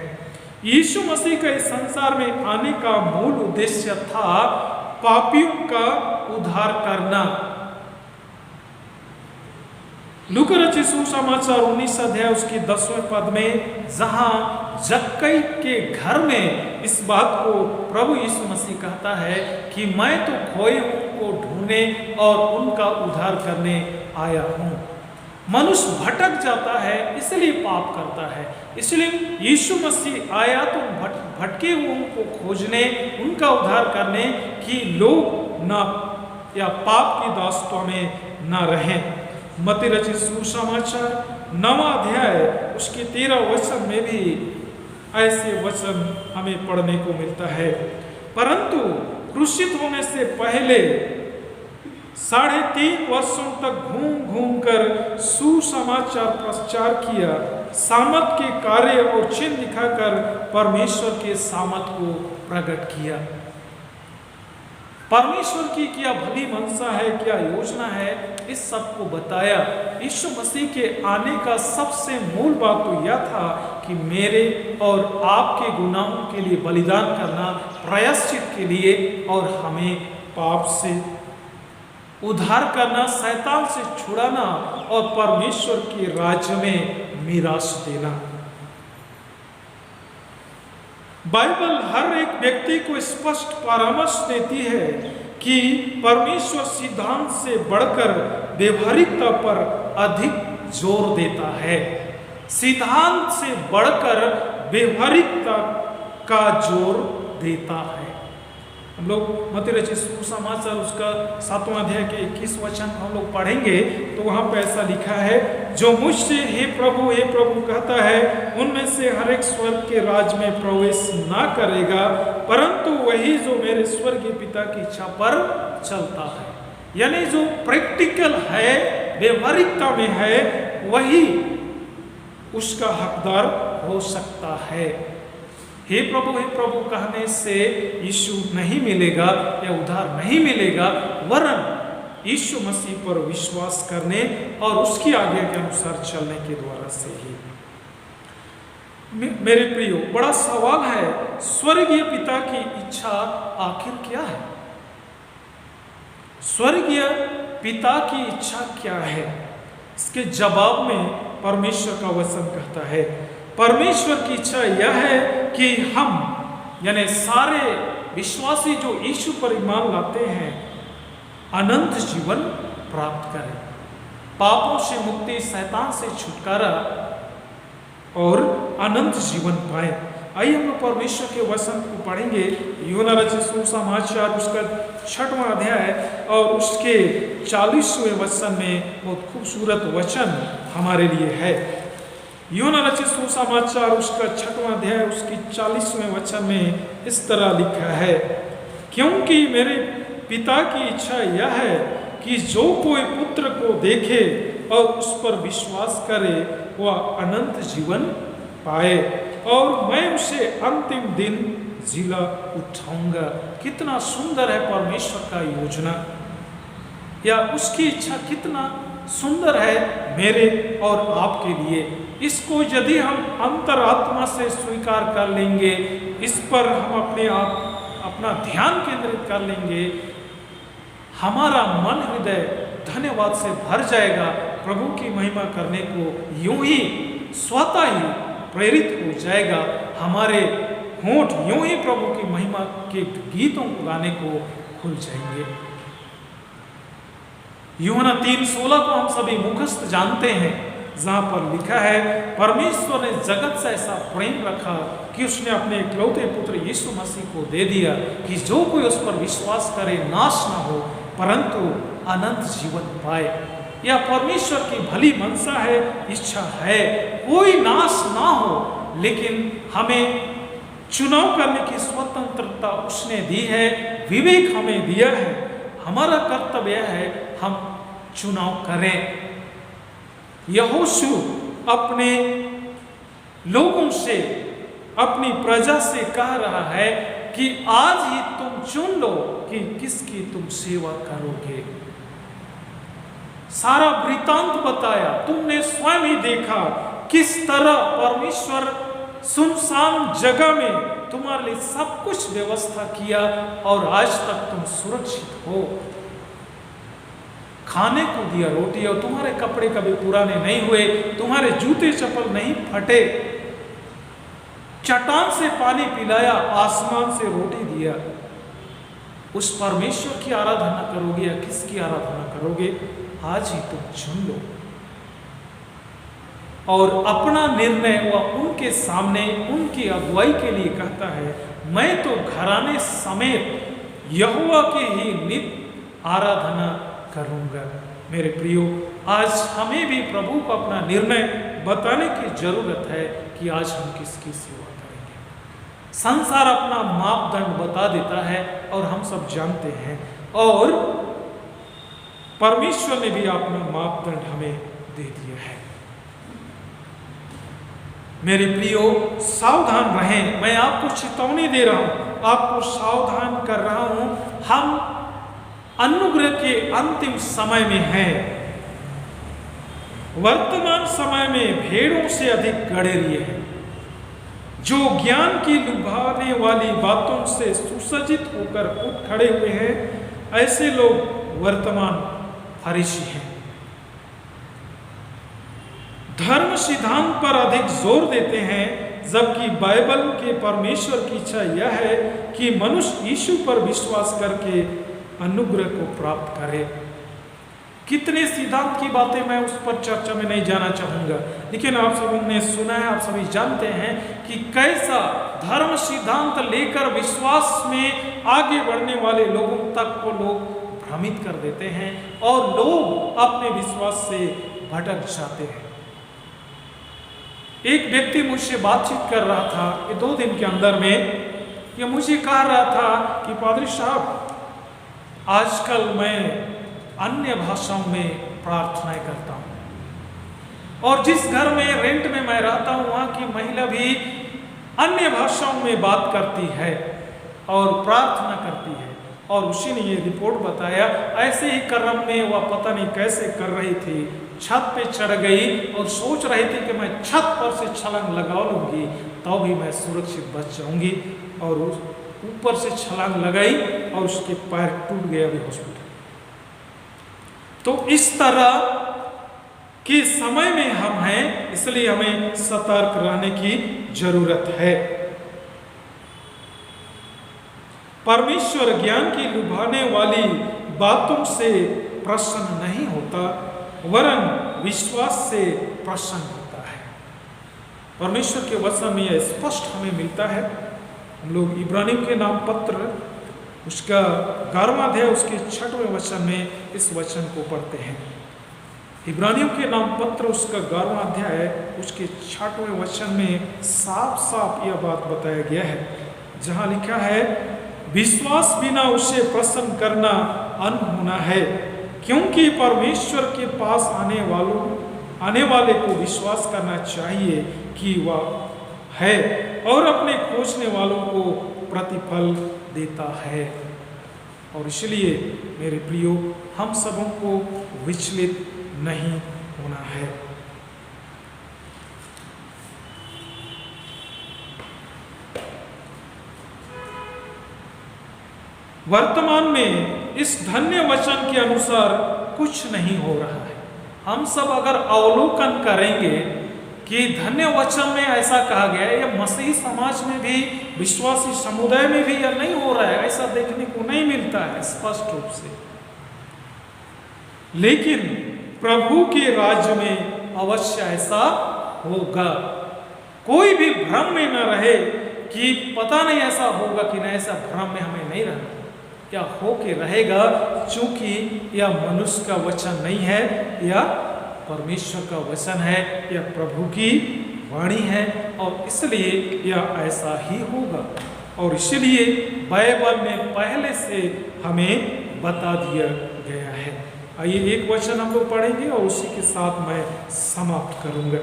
यीशु मसीह का इस संसार में आने का मूल उद्देश्य था पापियों का उद्धार करना। लूका रचित सुसमाचार 19 अध्याय उसके 10वें पद में, जहां जक्कई के घर में इस बात को प्रभु यीशु मसीह कहता है कि मैं तो खोए हुओं को ढूंढने और उनका उद्धार करने आया हूं। मनुष्य भटक जाता है, इसलिए पाप करता है, इसलिए यीशु मसीह आया तो भटके हुओं को खोजने, उनका उद्धार करने कि लोग ना या पाप की दासत्व में ना रहें। मत्ती रचित सुसमाचार 9वां अध्याय उसके 13 वचन में भी ऐसे वचन हमें पढ़ने को मिलता है। परंतु क्रूसित होने से पहले 3.5 वर्षों तक घूम घूम कर सुसमाचार प्रचार किया, सामर्थ के कार्य और चिन्ह दिखाकर परमेश्वर के सामर्थ को प्रकट किया। परमेश्वर की क्या भली मनसा है, क्या योजना है, इस सब को बताया। यीशु मसीह के आने का सबसे मूल बात तो यह था कि मेरे और आपके गुनाहों के लिए बलिदान करना, प्रायश्चित के लिए, और हमें पाप से उद्धार करना, शैतान से छुड़ाना और परमेश्वर के राज्य में मीरास देना। बाइबल हर एक व्यक्ति को स्पष्ट परामर्श देती है कि परमेश्वर सिद्धांत से बढ़कर व्यवहारिकता पर अधिक जोर देता है। सिद्धांत से बढ़कर व्यवहारिकता का जोर देता है। हम लोग मत्ती रचित सुसमाचार उसका 7वां अध्याय के 21 वचन हम लोग पढ़ेंगे तो वहाँ पे ऐसा लिखा है, जो मुझसे हे प्रभु कहता है, उनमें से हर एक स्वर्ग के राज में प्रवेश ना करेगा, परंतु वही जो मेरे स्वर्गीय पिता की इच्छा पर चलता है। यानी जो प्रैक्टिकल है, व्यवहारिकता में है, वही उसका हकदार हो सकता है। हे प्रभु कहने से यीशु नहीं मिलेगा या उद्धार नहीं मिलेगा, वरन यीशु मसीह पर विश्वास करने और उसकी आज्ञा के अनुसार चलने के द्वारा से ही। मेरे प्रियो, बड़ा सवाल है, स्वर्गीय पिता की इच्छा आखिर क्या है? स्वर्गीय पिता की इच्छा क्या है? इसके जवाब में परमेश्वर का वचन कहता है, परमेश्वर की इच्छा यह है कि हम यानी सारे विश्वासी जो यीशु पर ईमान लाते हैं अनंत जीवन प्राप्त करें, पापों से मुक्ति, शैतान से छुटकारा और अनंत जीवन पाए। आइए हम परमेश्वर के वचन को पढ़ेंगे। यूहन्ना रचित सुसमाचार उसका 6वां अध्याय और उसके 40वें वचन में बहुत खूबसूरत वचन हमारे लिए है। यूहन्ना रचित सुसमाचार उसका 6वां अध्याय उसकी 40वें वचन में इस तरह लिखा है, क्योंकि मेरे पिता की इच्छा यह है कि जो कोई पुत्र को देखे और उस पर विश्वास करे वह अनंत जीवन पाए और मैं उसे अंतिम दिन जिला उठाऊंगा। कितना सुंदर है परमेश्वर का योजना, या उसकी इच्छा कितना सुंदर है मेरे और आपके लिए। इसको यदि हम अंतरात्मा से स्वीकार कर लेंगे, इस पर हम अपना ध्यान केंद्रित कर लेंगे, हमारा मन हृदय धन्यवाद से भर जाएगा। प्रभु की महिमा करने को यूं ही स्वतः ही प्रेरित हो जाएगा। हमारे होंठ यूं ही प्रभु की महिमा के गीतों को गाने को खुल जाएंगे। यूहन्ना 3:16 को हम सभी मुखस्त जानते हैं, जहां पर लिखा है, परमेश्वर ने जगत से ऐसा प्रेम रखा कि उसने अपने इकलौते पुत्र यीशु मसीह को दे दिया कि जो कोई उस पर विश्वास करे नाश ना हो परंतु अनंत जीवन पाए। यह परमेश्वर की भली मनसा है, इच्छा है, कोई नाश ना हो, लेकिन हमें चुनाव करने की स्वतंत्रता उसने दी है, विवेक हमें दिया है। हमारा कर्तव्य है हम चुनाव करें। यहोशू अपने लोगों से, अपनी प्रजा से कह रहा है कि आज ही तुम चुन लो कि किसकी तुम सेवा करोगे। सारा वृतांत बताया, तुमने स्वयं ही देखा किस तरह परमेश्वर सुनसान जगह में तुम्हारे लिए सब कुछ व्यवस्था किया और आज तक तुम सुरक्षित हो। खाने को दिया रोटी और तुम्हारे कपड़े कभी पुराने नहीं हुए, तुम्हारे जूते चप्पल नहीं फटे, चट्टान से पानी पिलाया, आसमान से रोटी दिया। उस परमेश्वर की आराधना करोगे या किसकी आराधना करोगे? आज ही तुम चुन लो। और अपना निर्णय वह उनके सामने उनकी अगुवाई के लिए कहता है, मैं तो घराने समेत यहोवा की ही नित्य आराधना करूंगा। मेरे प्रियो, आज हमें भी प्रभु को अपना निर्णय बताने की जरूरत है कि आज हम किसकी सेवा करेंगे। संसार अपना मापदंड बता देता है और हम सब जानते हैं, और परमेश्वर ने भी अपना मापदंड हमें दे दिया है। मेरे प्रियो, सावधान रहें। मैं आपको चेतावनी दे रहा हूं, आपको सावधान कर रहा हूं। हम अनुग्रह के अंतिम समय में हैं। वर्तमान समय में भेड़ों से अधिक गड़ेरिए हैं, जो ज्ञान की लुभाने वाली बातों से सुसज्जित होकर उठ खड़े हुए हैं। ऐसे लोग वर्तमान फरीसी हैं। धर्म सिद्धांत पर अधिक जोर देते हैं, जबकि बाइबल के परमेश्वर की इच्छा यह है कि मनुष्य यीशु पर विश्वास करके अनुग्रह को प्राप्त करे। कितने सिद्धांत की बातें मैं उस पर चर्चा में नहीं जाना चाहूंगा, लेकिन आप सब ने सुना है, आप सभी जानते हैं कि कैसा धर्म सिद्धांत लेकर विश्वास में आगे बढ़ने वाले लोगों तक को लोग भ्रमित कर देते हैं और लोग अपने विश्वास से भटक जाते हैं। एक व्यक्ति मुझसे बातचीत कर रहा था कि 2 दिन के अंदर में, ये मुझे कह रहा था कि पादरी साहब, आजकल मैं अन्य भाषाओं में प्रार्थनाएं करता हूं, और जिस घर में रेंट में मैं रहता हूं वहां की महिला भी अन्य भाषाओं में बात करती है और प्रार्थना करती है। और उसी ने ये रिपोर्ट बताया, ऐसे ही क्रम में वह पता नहीं कैसे कर रही थी, छत पे चढ़ गई और सोच रही थी कि मैं छत पर से छलांग लगा लूंगी तो भी मैं सुरक्षित बच जाऊंगी, और उस ऊपर से छलांग लगाई और उसके पैर टूट गए, अभी हॉस्पिटल। तो इस तरह कि समय में हम हैं, इसलिए हमें सतर्क रहने की जरूरत है। परमेश्वर ज्ञान की लुभाने वाली बातों से प्रसन्न नहीं होता, वरन विश्वास से प्रसन्न होता है। परमेश्वर के वचन में यह स्पष्ट हमें मिलता है। हम लोग इब्रानियों के नाम पत्र उसका 11वां अध्याय उसके 6वें वचन में इस वचन को पढ़ते हैं। इब्रानियों के नाम पत्र उसका 11वां अध्याय उसके 6वें वचन में साफ साफ यह बात बताया गया है, जहां लिखा है, विश्वास बिना उसे प्रसन्न करना अनहोना है, क्योंकि परमेश्वर के पास आने वाले को विश्वास करना चाहिए कि वह है और अपने खोजने वालों को प्रतिफल देता है। और इसलिए मेरे प्रियो, हम सबों को विचलित नहीं होना है। वर्तमान में इस धन्य वचन के अनुसार कुछ नहीं हो रहा है। हम सब अगर अवलोकन करेंगे कि धन्य वचन में ऐसा कहा गया है, या मसीही समाज में भी, विश्वासी समुदाय में भी यह नहीं हो रहा है, ऐसा देखने को नहीं मिलता है स्पष्ट रूप से। लेकिन प्रभु के राज्य में अवश्य ऐसा होगा। कोई भी भ्रम में न रहे कि पता नहीं ऐसा होगा कि नहीं, ऐसा भ्रम में हमें नहीं रहना। क्या हो के रहेगा, चूंकि यह मनुष्य का वचन नहीं है, या परमेश्वर का वचन है, यह प्रभु की वाणी है, और इसलिए यह ऐसा ही होगा। और इसलिए बाइबल में पहले से हमें बता दिया गया है। आइए एक वचन हम लोग पढ़ेंगे और उसी के साथ मैं समाप्त करूंगा।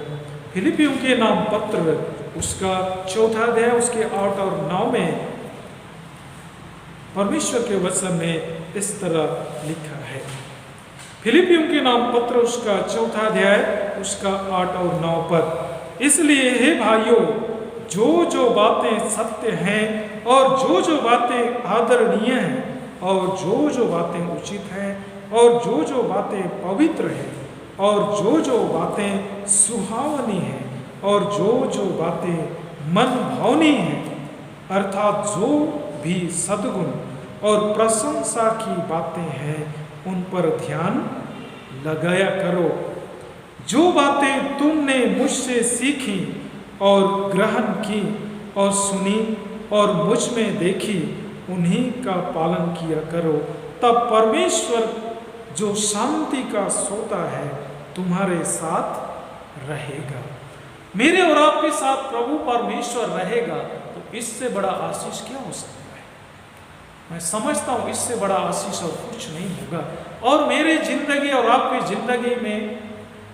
फिलिपियों के नाम पत्र उसका 4 अध्याय उसके 8 और 9 में परमेश्वर के वचन में इस तरह लिखा है। फिलिपियों के नाम पत्र उसका 4 अध्याय उसका 8 और 9 पद, इसलिए हे भाइयों, जो जो बातें सत्य हैं और जो जो बातें आदरणीय हैं और जो जो बातें उचित हैं और जो जो बातें पवित्र हैं और जो जो बातें सुहावनी हैं और जो जो बातें मन भावनी हैं, अर्थात जो भी सद्गुण और प्रशंसा की बातें हैं, उन पर ध्यान लगाया करो। जो बातें तुमने मुझसे सीखी और ग्रहण की और सुनी और मुझ में देखी, उन्हीं का पालन किया करो। तब परमेश्वर जो शांति का सोता है तुम्हारे साथ रहेगा। मेरे और आपके साथ प्रभु परमेश्वर रहेगा, तो इससे बड़ा आशीष क्या हो सकता है? मैं समझता हूं इससे बड़ा आशीष और कुछ नहीं होगा। और मेरे जिंदगी और आपकी जिंदगी में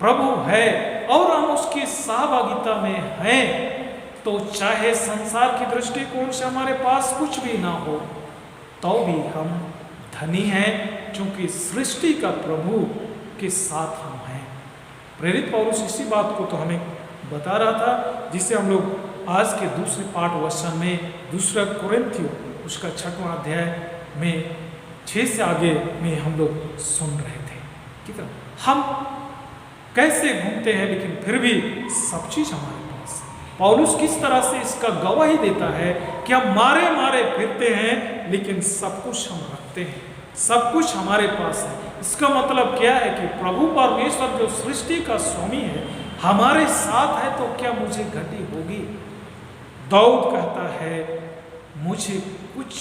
प्रभु है और हम उसकी सहभागिता में हैं, तो चाहे संसार की दृष्टिकोण से हमारे पास कुछ भी ना हो, तो भी हम धनी हैं, क्योंकि सृष्टि का प्रभु के साथ हम हैं। प्रेरित पौलुस इसी बात को तो हमें बता रहा था, जिसे हम लोग आज के दूसरे पाठ वचन में 2 कुरिन्थियों उसका 6वां अध्याय में 6 से आगे में हम लोग सुन रहे थे। कितना हम कैसे घूमते हैं, लेकिन फिर भी सब चीज हमारे पास है। पौलुस किस तरह से इसका गवाही देता है कि हम मारे मारे फिरते हैं, लेकिन सब कुछ हम रखते हैं, सब कुछ हमारे पास है। इसका मतलब क्या है कि प्रभु परमेश्वर जो सृष्टि का स्वामी है हमारे साथ है, तो क्या मुझे घटी होगी? दाऊद कहता है, मुझे कुछ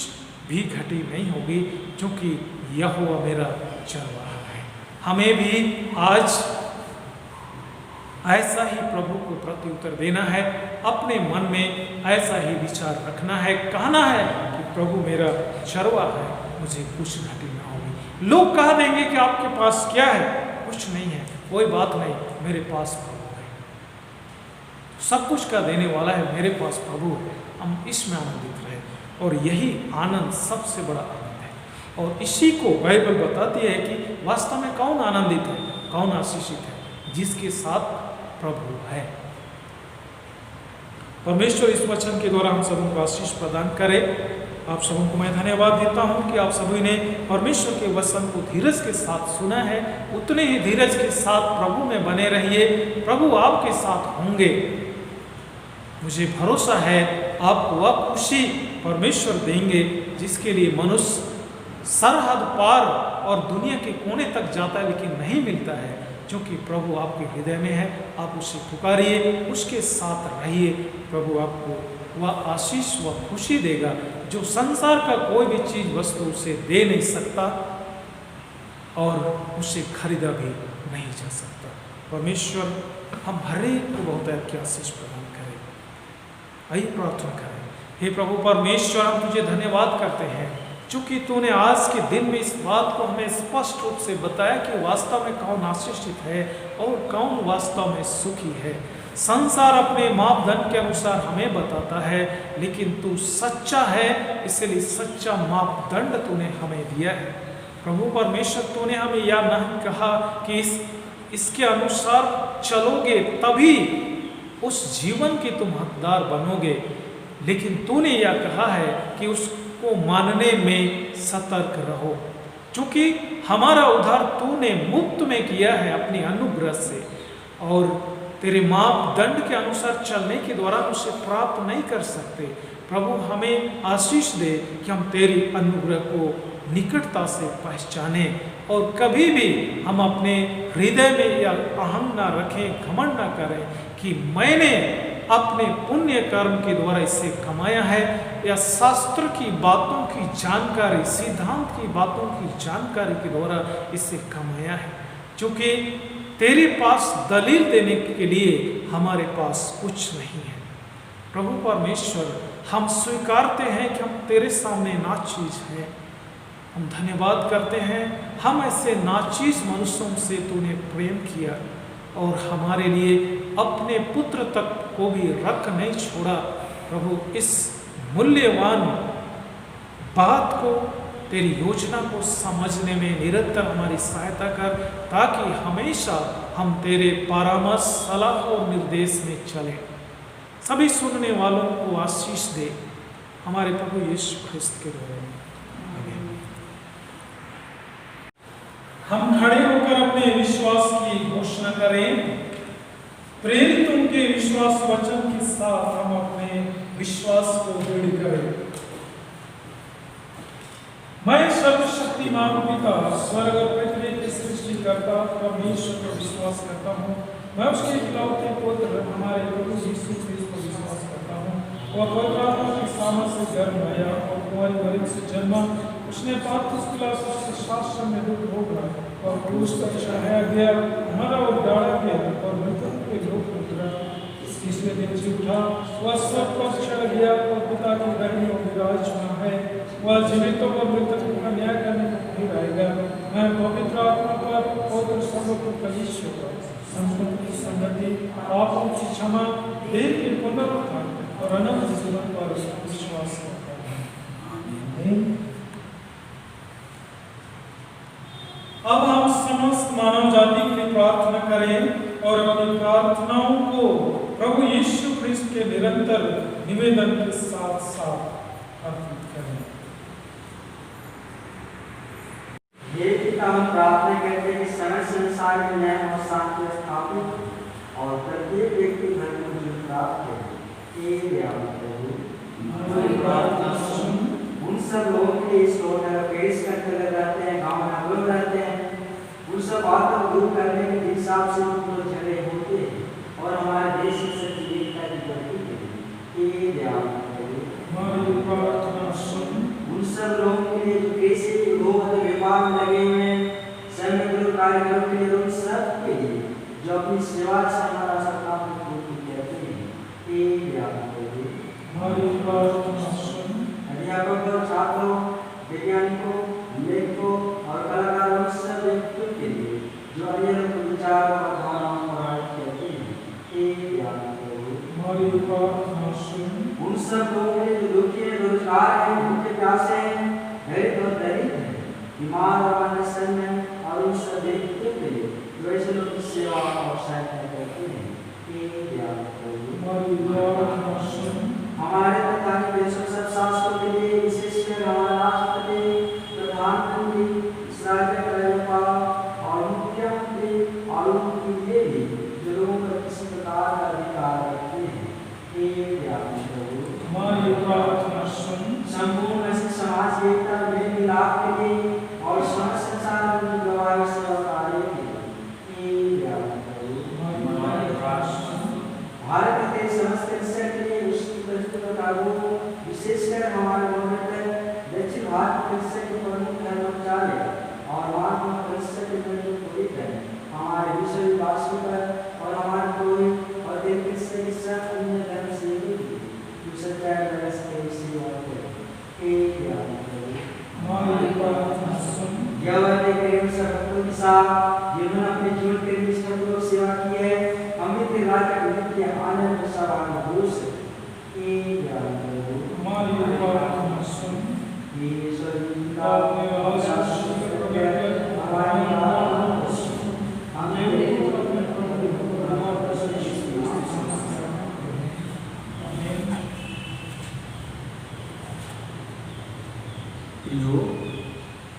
भी घटी नहीं होगी, क्योंकि यहोवा मेरा चरवाहा है। हमें भी आज ऐसा ही प्रभु को प्रत्युत्तर देना है, अपने मन में ऐसा ही विचार रखना है, कहना है कि प्रभु मेरा चरवाहा है, मुझे कुछ घटी ना होगी। लोग कह देंगे कि आपके पास क्या है? कुछ नहीं है, कोई बात नहीं, मेरे पास प्रभु है, सब कुछ का देने वाला है, मेरे पास प्रभु है। हम इसमें आनंदित रहे, और यही आनंद सबसे बड़ा आनंद है। और इसी को बाइबल बताती है कि वास्तव में कौन आनंदित है, कौन आशीषित है? जिसके साथ प्रभु है। परमेश्वर इस वचन के द्वारा हम सबों को आशीष प्रदान करे। आप सबों को मैं धन्यवाद देता हूँ कि आप सभी ने परमेश्वर के वचन को धीरज के साथ सुना है। उतने ही धीरज के साथ प्रभु में बने रहिए, प्रभु आपके साथ होंगे। मुझे भरोसा है आपको वह खुशी परमेश्वर देंगे जिसके लिए मनुष्य सरहद पार और दुनिया के कोने तक जाता है लेकिन नहीं मिलता है, क्योंकि प्रभु आपके हृदय में है। आप उसे पुकारिए, उसके साथ रहिए, प्रभु आपको वह आशीष व खुशी देगा जो संसार का कोई भी चीज वस्तु उसे दे नहीं सकता और उसे खरीदा भी नहीं जा सकता। परमेश्वर हम हर एक को बहुत अच्छी आशीष प्रदान करें। आइए प्रार्थना करें। हे प्रभु परमेश्वर, हम तुझे धन्यवाद करते हैं चूंकि तूने आज के दिन में इस बात को हमें स्पष्ट रूप से बताया कि वास्तव में कौन आशीषित है और कौन वास्तव में सुखी है। संसार अपने मापदंड के अनुसार हमें बताता है, लेकिन तू सच्चा है, इसलिए सच्चा मापदंड तूने हमें दिया है। प्रभु परमेश्वर, तूने हमें यह नहीं कहा कि इसके अनुसार चलोगे तभी उस जीवन के तुम हकदार बनोगे, लेकिन तूने यह कहा है कि उसको मानने में सतर्क रहो, क्योंकि हमारा उद्धार तूने मुफ्त में किया है अपनी अनुग्रह से, और तेरे मापदंड के अनुसार चलने के द्वारा उसे प्राप्त नहीं कर सकते। प्रभु हमें आशीष दे कि हम तेरी अनुग्रह को निकटता से पहचाने और कभी भी हम अपने हृदय में या अहम ना रखें, घमंड ना करें कि मैंने अपने पुण्य कर्म के द्वारा इसे कमाया है, या शास्त्र की बातों की जानकारी, सिद्धांत की बातों की जानकारी के द्वारा इसे कमाया है, क्योंकि तेरे पास दलील देने के लिए हमारे पास कुछ नहीं है। प्रभु परमेश्वर, हम स्वीकारते हैं कि हम तेरे सामने नाचीज हैं। हम धन्यवाद करते हैं, हम ऐसे नाचीज मनुष्यों से तूने प्रेम किया और हमारे लिए अपने पुत्र तक को भी रख नहीं छोड़ा। प्रभु, इस मूल्यवान बात को, तेरी योजना को समझने में निरंतर हमारी सहायता कर, ताकि हमेशा हम तेरे परामर्श, सलाह और निर्देश में चलें। सभी सुनने वालों को आशीष दे, हमारे प्रभु यीशु ख्रिस्त के द्वारा। हम खड़े होकर अपने विश्वास की घोषणा करें। प्रेरितों के विश्वास वचन के साथ हम अपने विश्वास को दृढ़ करें। मैं सर्वशक्तिमान पिता, स्वर्ग और पृथ्वी के सृष्टिकर्ता परमेश्वर पर विश्वास करता हूँ। मैं उसके इकलौते पुत्र हमारे प्रभु यीशु ख्रिस्त को विश्वास करता हूँ। वह पवित्र आत्मा के सामर्थ्य से गर्भ आया और कुंवारी मरियम से जन्मा। उसने पापी पिलातुस के शासन में दुख भोगा और क्रूस पर चढ़ाया गया, मरा और गाड़ा गया और मृतकों के लोक में उतरा। तीसरे दिन जी उठा, वह सब पर चढ़ गया और पिता की दाहिनी ओर विराजमान है। वह जीवितों और मृतकों का न्याय करने को फिर आएगा। मैं पवित्र आत्मा पर, पवित्र संघ पर, कलीसिया पर, संतों की संगति, पापों की क्षमा, देह के पुनरुत्थान और अनंत जीवन पर विश्वास करता हूँ। अब हम समस्त मानव जाति के लिए प्रार्थना करें और अपनी प्रार्थनाओं को प्रभु यीशु ख्रिस्त के निरंतर निवेदन के साथ साथ अर्पित करें। हे पिता, हम प्रार्थना करते हैं कि समस्त संसार में न्याय और शांति स्थापित और प्रत्येक व्यक्ति घर को जीवन प्राप्त करे। हे दयालु प्रभु, हमारी प्रार्थना सुन। उन सब लोगों के लिए स्रोत पेश करते रहते हैं, गाँव में हम लोग रहते हैं, उन सब बातों को दूर करने के हिसाब से हम लोग झगड़े होते हैं और हमारे देश में सच्चाईता की बढ़ती है। हे दयालु प्रभु, हमारी प्रार्थना सुन। उन सब लोगों के लिए जो कैसे लोग व्यापार में लगे हुए हैं, सैन्य कार्यक्रम के लिए, उन सब के लिए जो अपनी सेवा से हमारा सपना पूर्ति करते हैं। हे दयालु प्रभु, हमारी प्रार्थना सुन। अध्यापकों, छात्रों, वैज्ञानिकों, लेखकों और कलाकारों सब व्यक्तियों के लिए जो अन्य विचार और भावनाओं को राइट करते हैं। हे दयालु प्रभु, हमारी प्रार्थना सुन। उन सब लोगों के लिए जो दुखी है, रोजगार है, भूखे प्यासे हैं, दरिद्र और दरिद्र हैं, बीमार और अनशन हैं, और उन सब व्यक्तियों के लिए जो ऐसे लोगों की सेवा और सहायता करते हैं। हे दयालु प्रभु, हमारी प्रार्थना सुन। हमारे पिता के सब शासकों के लिए विशेष विशेषकर हमारे पवित्र दक्षिण भारत परिषद के प्रमुख कर्मचारी और महात्मा परिषद के प्रमुख पुरोहित हैं, हमारे विश्वविवासियों पर और हमारे पुरोहित और देव परिषद के सब अन्य धर्म से सच्चाई व्यवस्था सेवा को एक याद हमारी प्रार्थना सुन। यहोवा प्रेम से भक्तों के साथ जिन्होंने अपने जीवन के निष्ठा पूर्वक सेवा की है, हमें तेरे राज्य के आनंद के साथ आनंद एक याद हमारी प्रार्थना सुन। ईश्वर का अपने आशीष कर हमारी आत्मा को हमें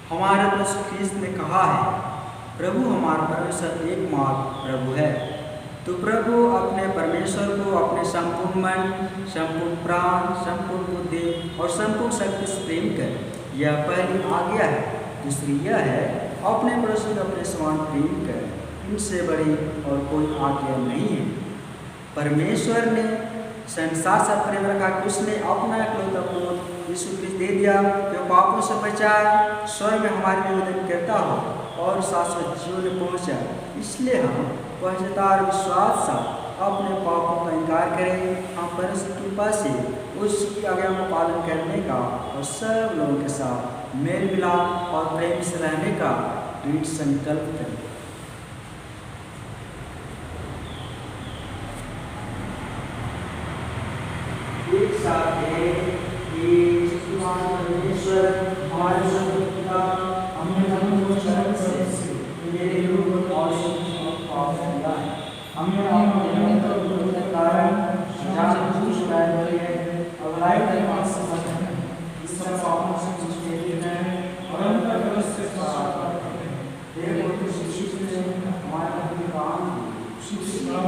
हमारे प्रभु ख्रीस्त ने कहा है, प्रभु हमारा परमेश्वर एकमात्र प्रभु है। तो प्रभु अपने परमेश्वर को अपने संपूर्ण मन, संपूर्ण प्राण, संपूर्ण बुद्धि और संपूर्ण शक्ति से प्रेम कर। यह पहली आज्ञा है। दूसरी यह है, अपने पड़ोसी को अपने समान प्रेम कर। इनसे बड़ी और कोई आज्ञा नहीं है। परमेश्वर ने संसार से प्रेम रखा कि उसने अपना इकलौता पुत्र यीशु ख्रीस्त दे दिया, जो पापों से बचाए, स्वयं में हमारे निवेदन करता हो और शाश्वत जीवन में पहुँचा। इसलिए हम पहुँचतार विश्वास से अपने पापों का इनकार करें। हम परमेश्वर की कृपा से उसकी आज्ञा का पालन करने का और सब लोगों के साथ मेल मिलाप और प्रेम से रहने का दृढ़ संकल्प करें। एक साथ है कि परमेश्वर हमारे पिता हमने हमको शरण से मेरे लोग और हमने अपने कारण जानबूझ कर अगलाई के पास इस तरह पापों से मुझे देते हैं और अंतर से करते हैं। देव को शिक्षित ने हमारे अपने काम शिक्षित में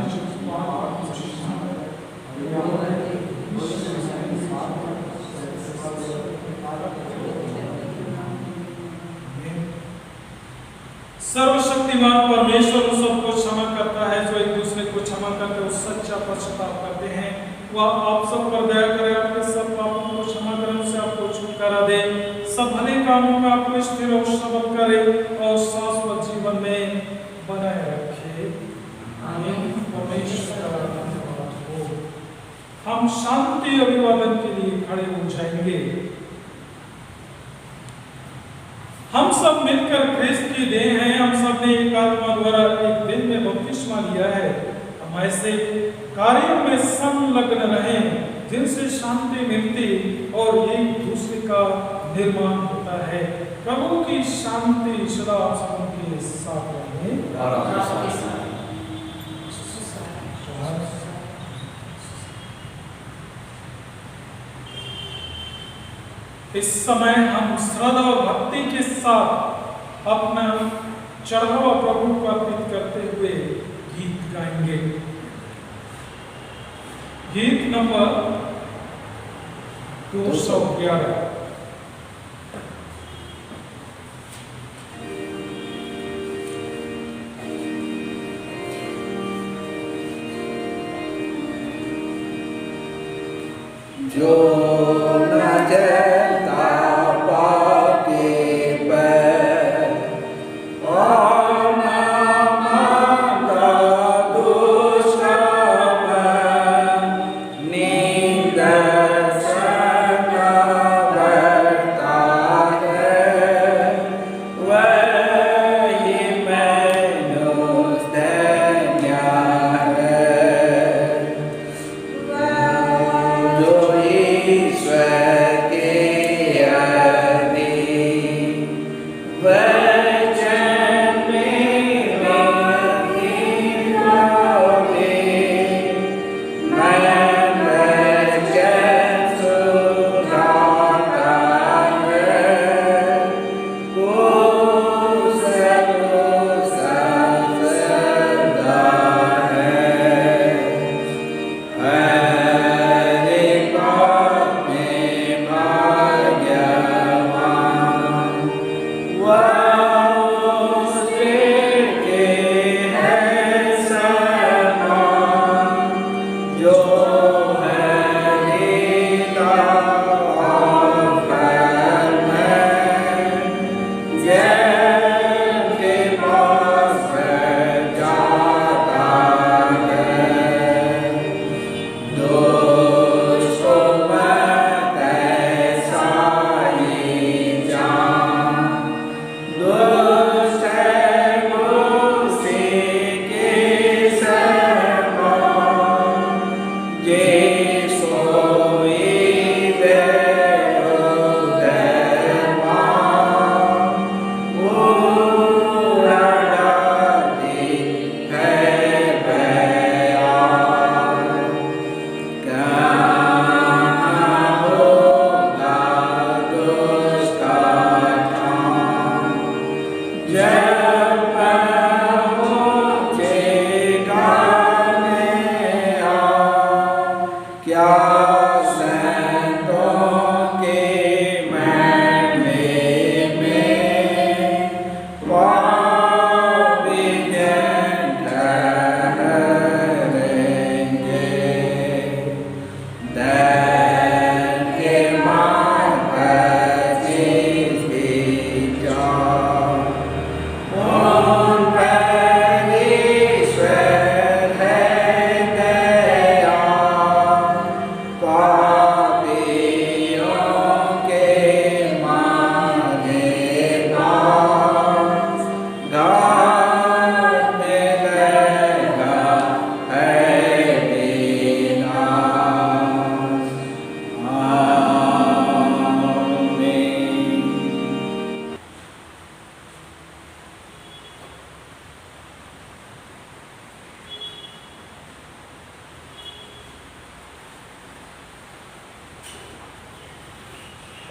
शिक्षित और शिक्षण सर्वशक्तिमान परमेश्वर उन सबको क्षमा करता है जो एक दूसरे को क्षमा करके उस सच्चा पश्चाताप करते हैं। वह आप सब पर दया करे, आपके सब पापों को क्षमा करे, उनसे आपको छुटकारा दे, सब भले कामों में आपको स्थिर और सबल करे और शाश्वत जीवन में बनाए रखे। आमीन। परमेश्वर का धन्यवाद हो। हम शांति अभिवादन के लिए खड़े हो जाएंगे। हम सब मिलकर ख्रीस्त की देह हैं। हम सब ने एक आत्मा द्वारा एक दिन में बपतिस्मा लिया है। हम ऐसे कार्यों में संलग्न रहें जिनसे शांति मिलती और एक दूसरे का निर्माण होता है। प्रभु की शांति सदा सबके साथ रहे। इस समय हम श्रद्धा और भक्ति के साथ अपना चढ़ावा प्रभु को अर्पित करते हुए गीत गाएंगे। गीत नंबर 211। जो नजरता पाके पर और नामता दुष्कर्म निंदक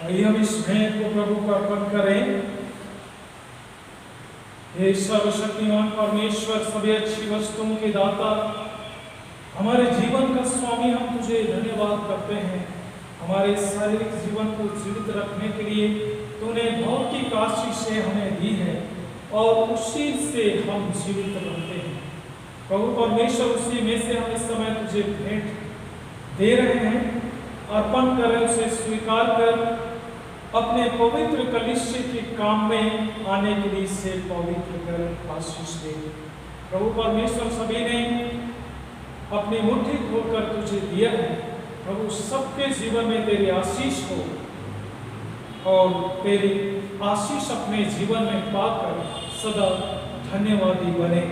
आइए हम इस भेंट को प्रभु को अर्पण करें। हे सर्वशक्तिमान परमेश्वर, सभी अच्छी वस्तुओं के दाता, हमारे जीवन का स्वामी, हम तुझे धन्यवाद करते हैं। हमारे शारीरिक जीवन को जीवित रखने के लिए तूने भौतिक आशीषें हमें दी है और उसी से हम जीवित रहते हैं। प्रभु परमेश्वर, उसी में से हम इस समय तुझे भेंट दे रहे हैं, अर्पण कर रहे, उसे स्वीकार कर अपने पवित्र कलीसिया के काम में आने के लिए इसे पवित्र कर आशीष दे। प्रभु परमेश्वर, सभी ने अपनी मुट्ठी खोलकर तुझे दिया है। प्रभु, सबके जीवन में तेरी आशीष हो और तेरी आशीष अपने जीवन में पाकर सदा धन्यवादी बने।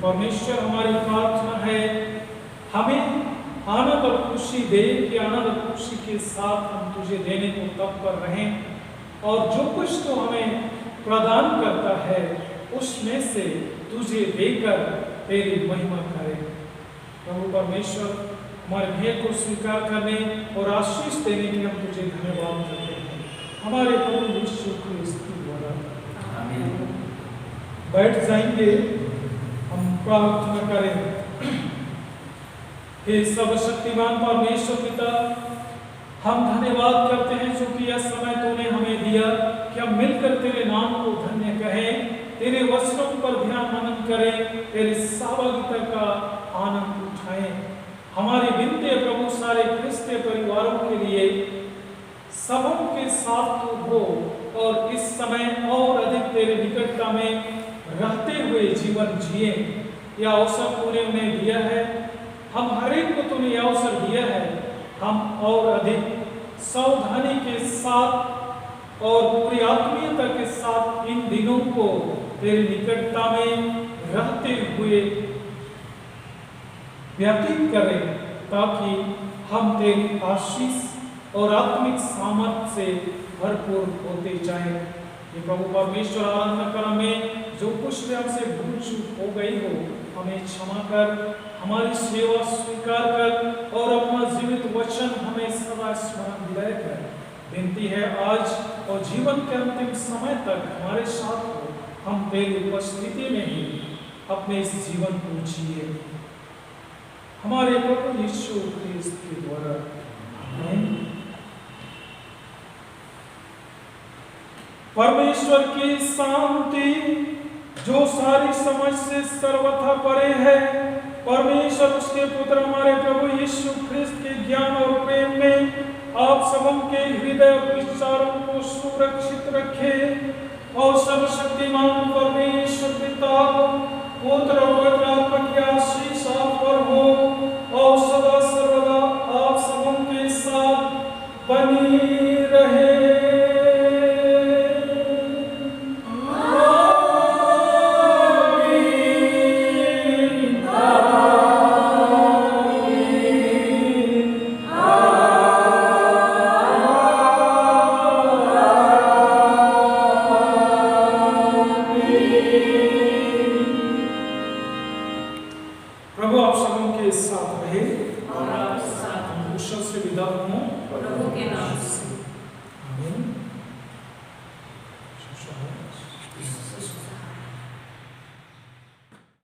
परमेश्वर, हमारी प्रार्थना है, हमें आनंद और खुशी दे कि आनंद और खुशी के साथ हम तुझे देने को तत्पर रहें और जो कुछ तो हमें प्रदान करता है उसमें से तुझे देकर तेरी महिमा करें। प्रभु परमेश्वर, हमारे भेंट को स्वीकार करने और आशीष देने के हम तुझे धन्यवाद करते हैं, हमारे प्रभु यीशु ख्रिस्त द्वारा। आमीन। बैठ जाएंगे, हम प्रार्थना करें। हे सर्वशक्तिमान परमेश्वर पिता, हम धन्यवाद करते हैं क्योंकि यह समय तूने हमें दिया कि हम मिलकर तेरे नाम को धन्य कहें, तेरे वचनों पर ध्यान मनन करें, तेरी सहभागिता का आनंद उठाएं। हमारी विनती है प्रभु, सारे क्रिस्तीय परिवारों के लिए सबों के साथ तू हो और इस समय और अधिक तेरे निकटता में रहते हुए जीवन जिए। यह अवसर तूने उन्हें दिया है, हम हर एक को तूने यह अवसर दिया है, हम और अधिक सावधानी के साथ और पूरी आत्मीयता के साथ इन दिनों को तेरी निकटता में रहते हुए व्यतीत करें, ताकि हम तेरी आशीष और आत्मिक सामर्थ्य से भरपूर होते जाएं। ये प्रभु परमेश्वर, आराधना काल में जो कुछ भी हमसे भूल चूक हो गई हो, हमें क्षमा कर, हमारी सेवा स्वीकार कर और अपना जीवित वचन हमें सदा स्मरण दिलाया कर। विनती है आज और जीवन के अंतिम समय तक हमारे साथ हो, हम तेरी उपस्थिति में ही अपने इस जीवन को जिए, हमारे प्रभु यीशु ख्रिस्त के द्वारा। आमीन। परमेश्वर की शांति जो सारी समझ से सर्वथा परे है, परमेश्वर उसके पुत्र हमारे प्रभु यीशु ख्रिस्त के ज्ञान और प्रेम में आप सबों के हृदय और विचारों को सुरक्षित रखे और सर्वशक्तिमान परमेश्वर पिता, पुत्र और पवित्र आत्मा की आशीष आप पर हो और सदा सर्वदा आप सबों के साथ बनी रहे।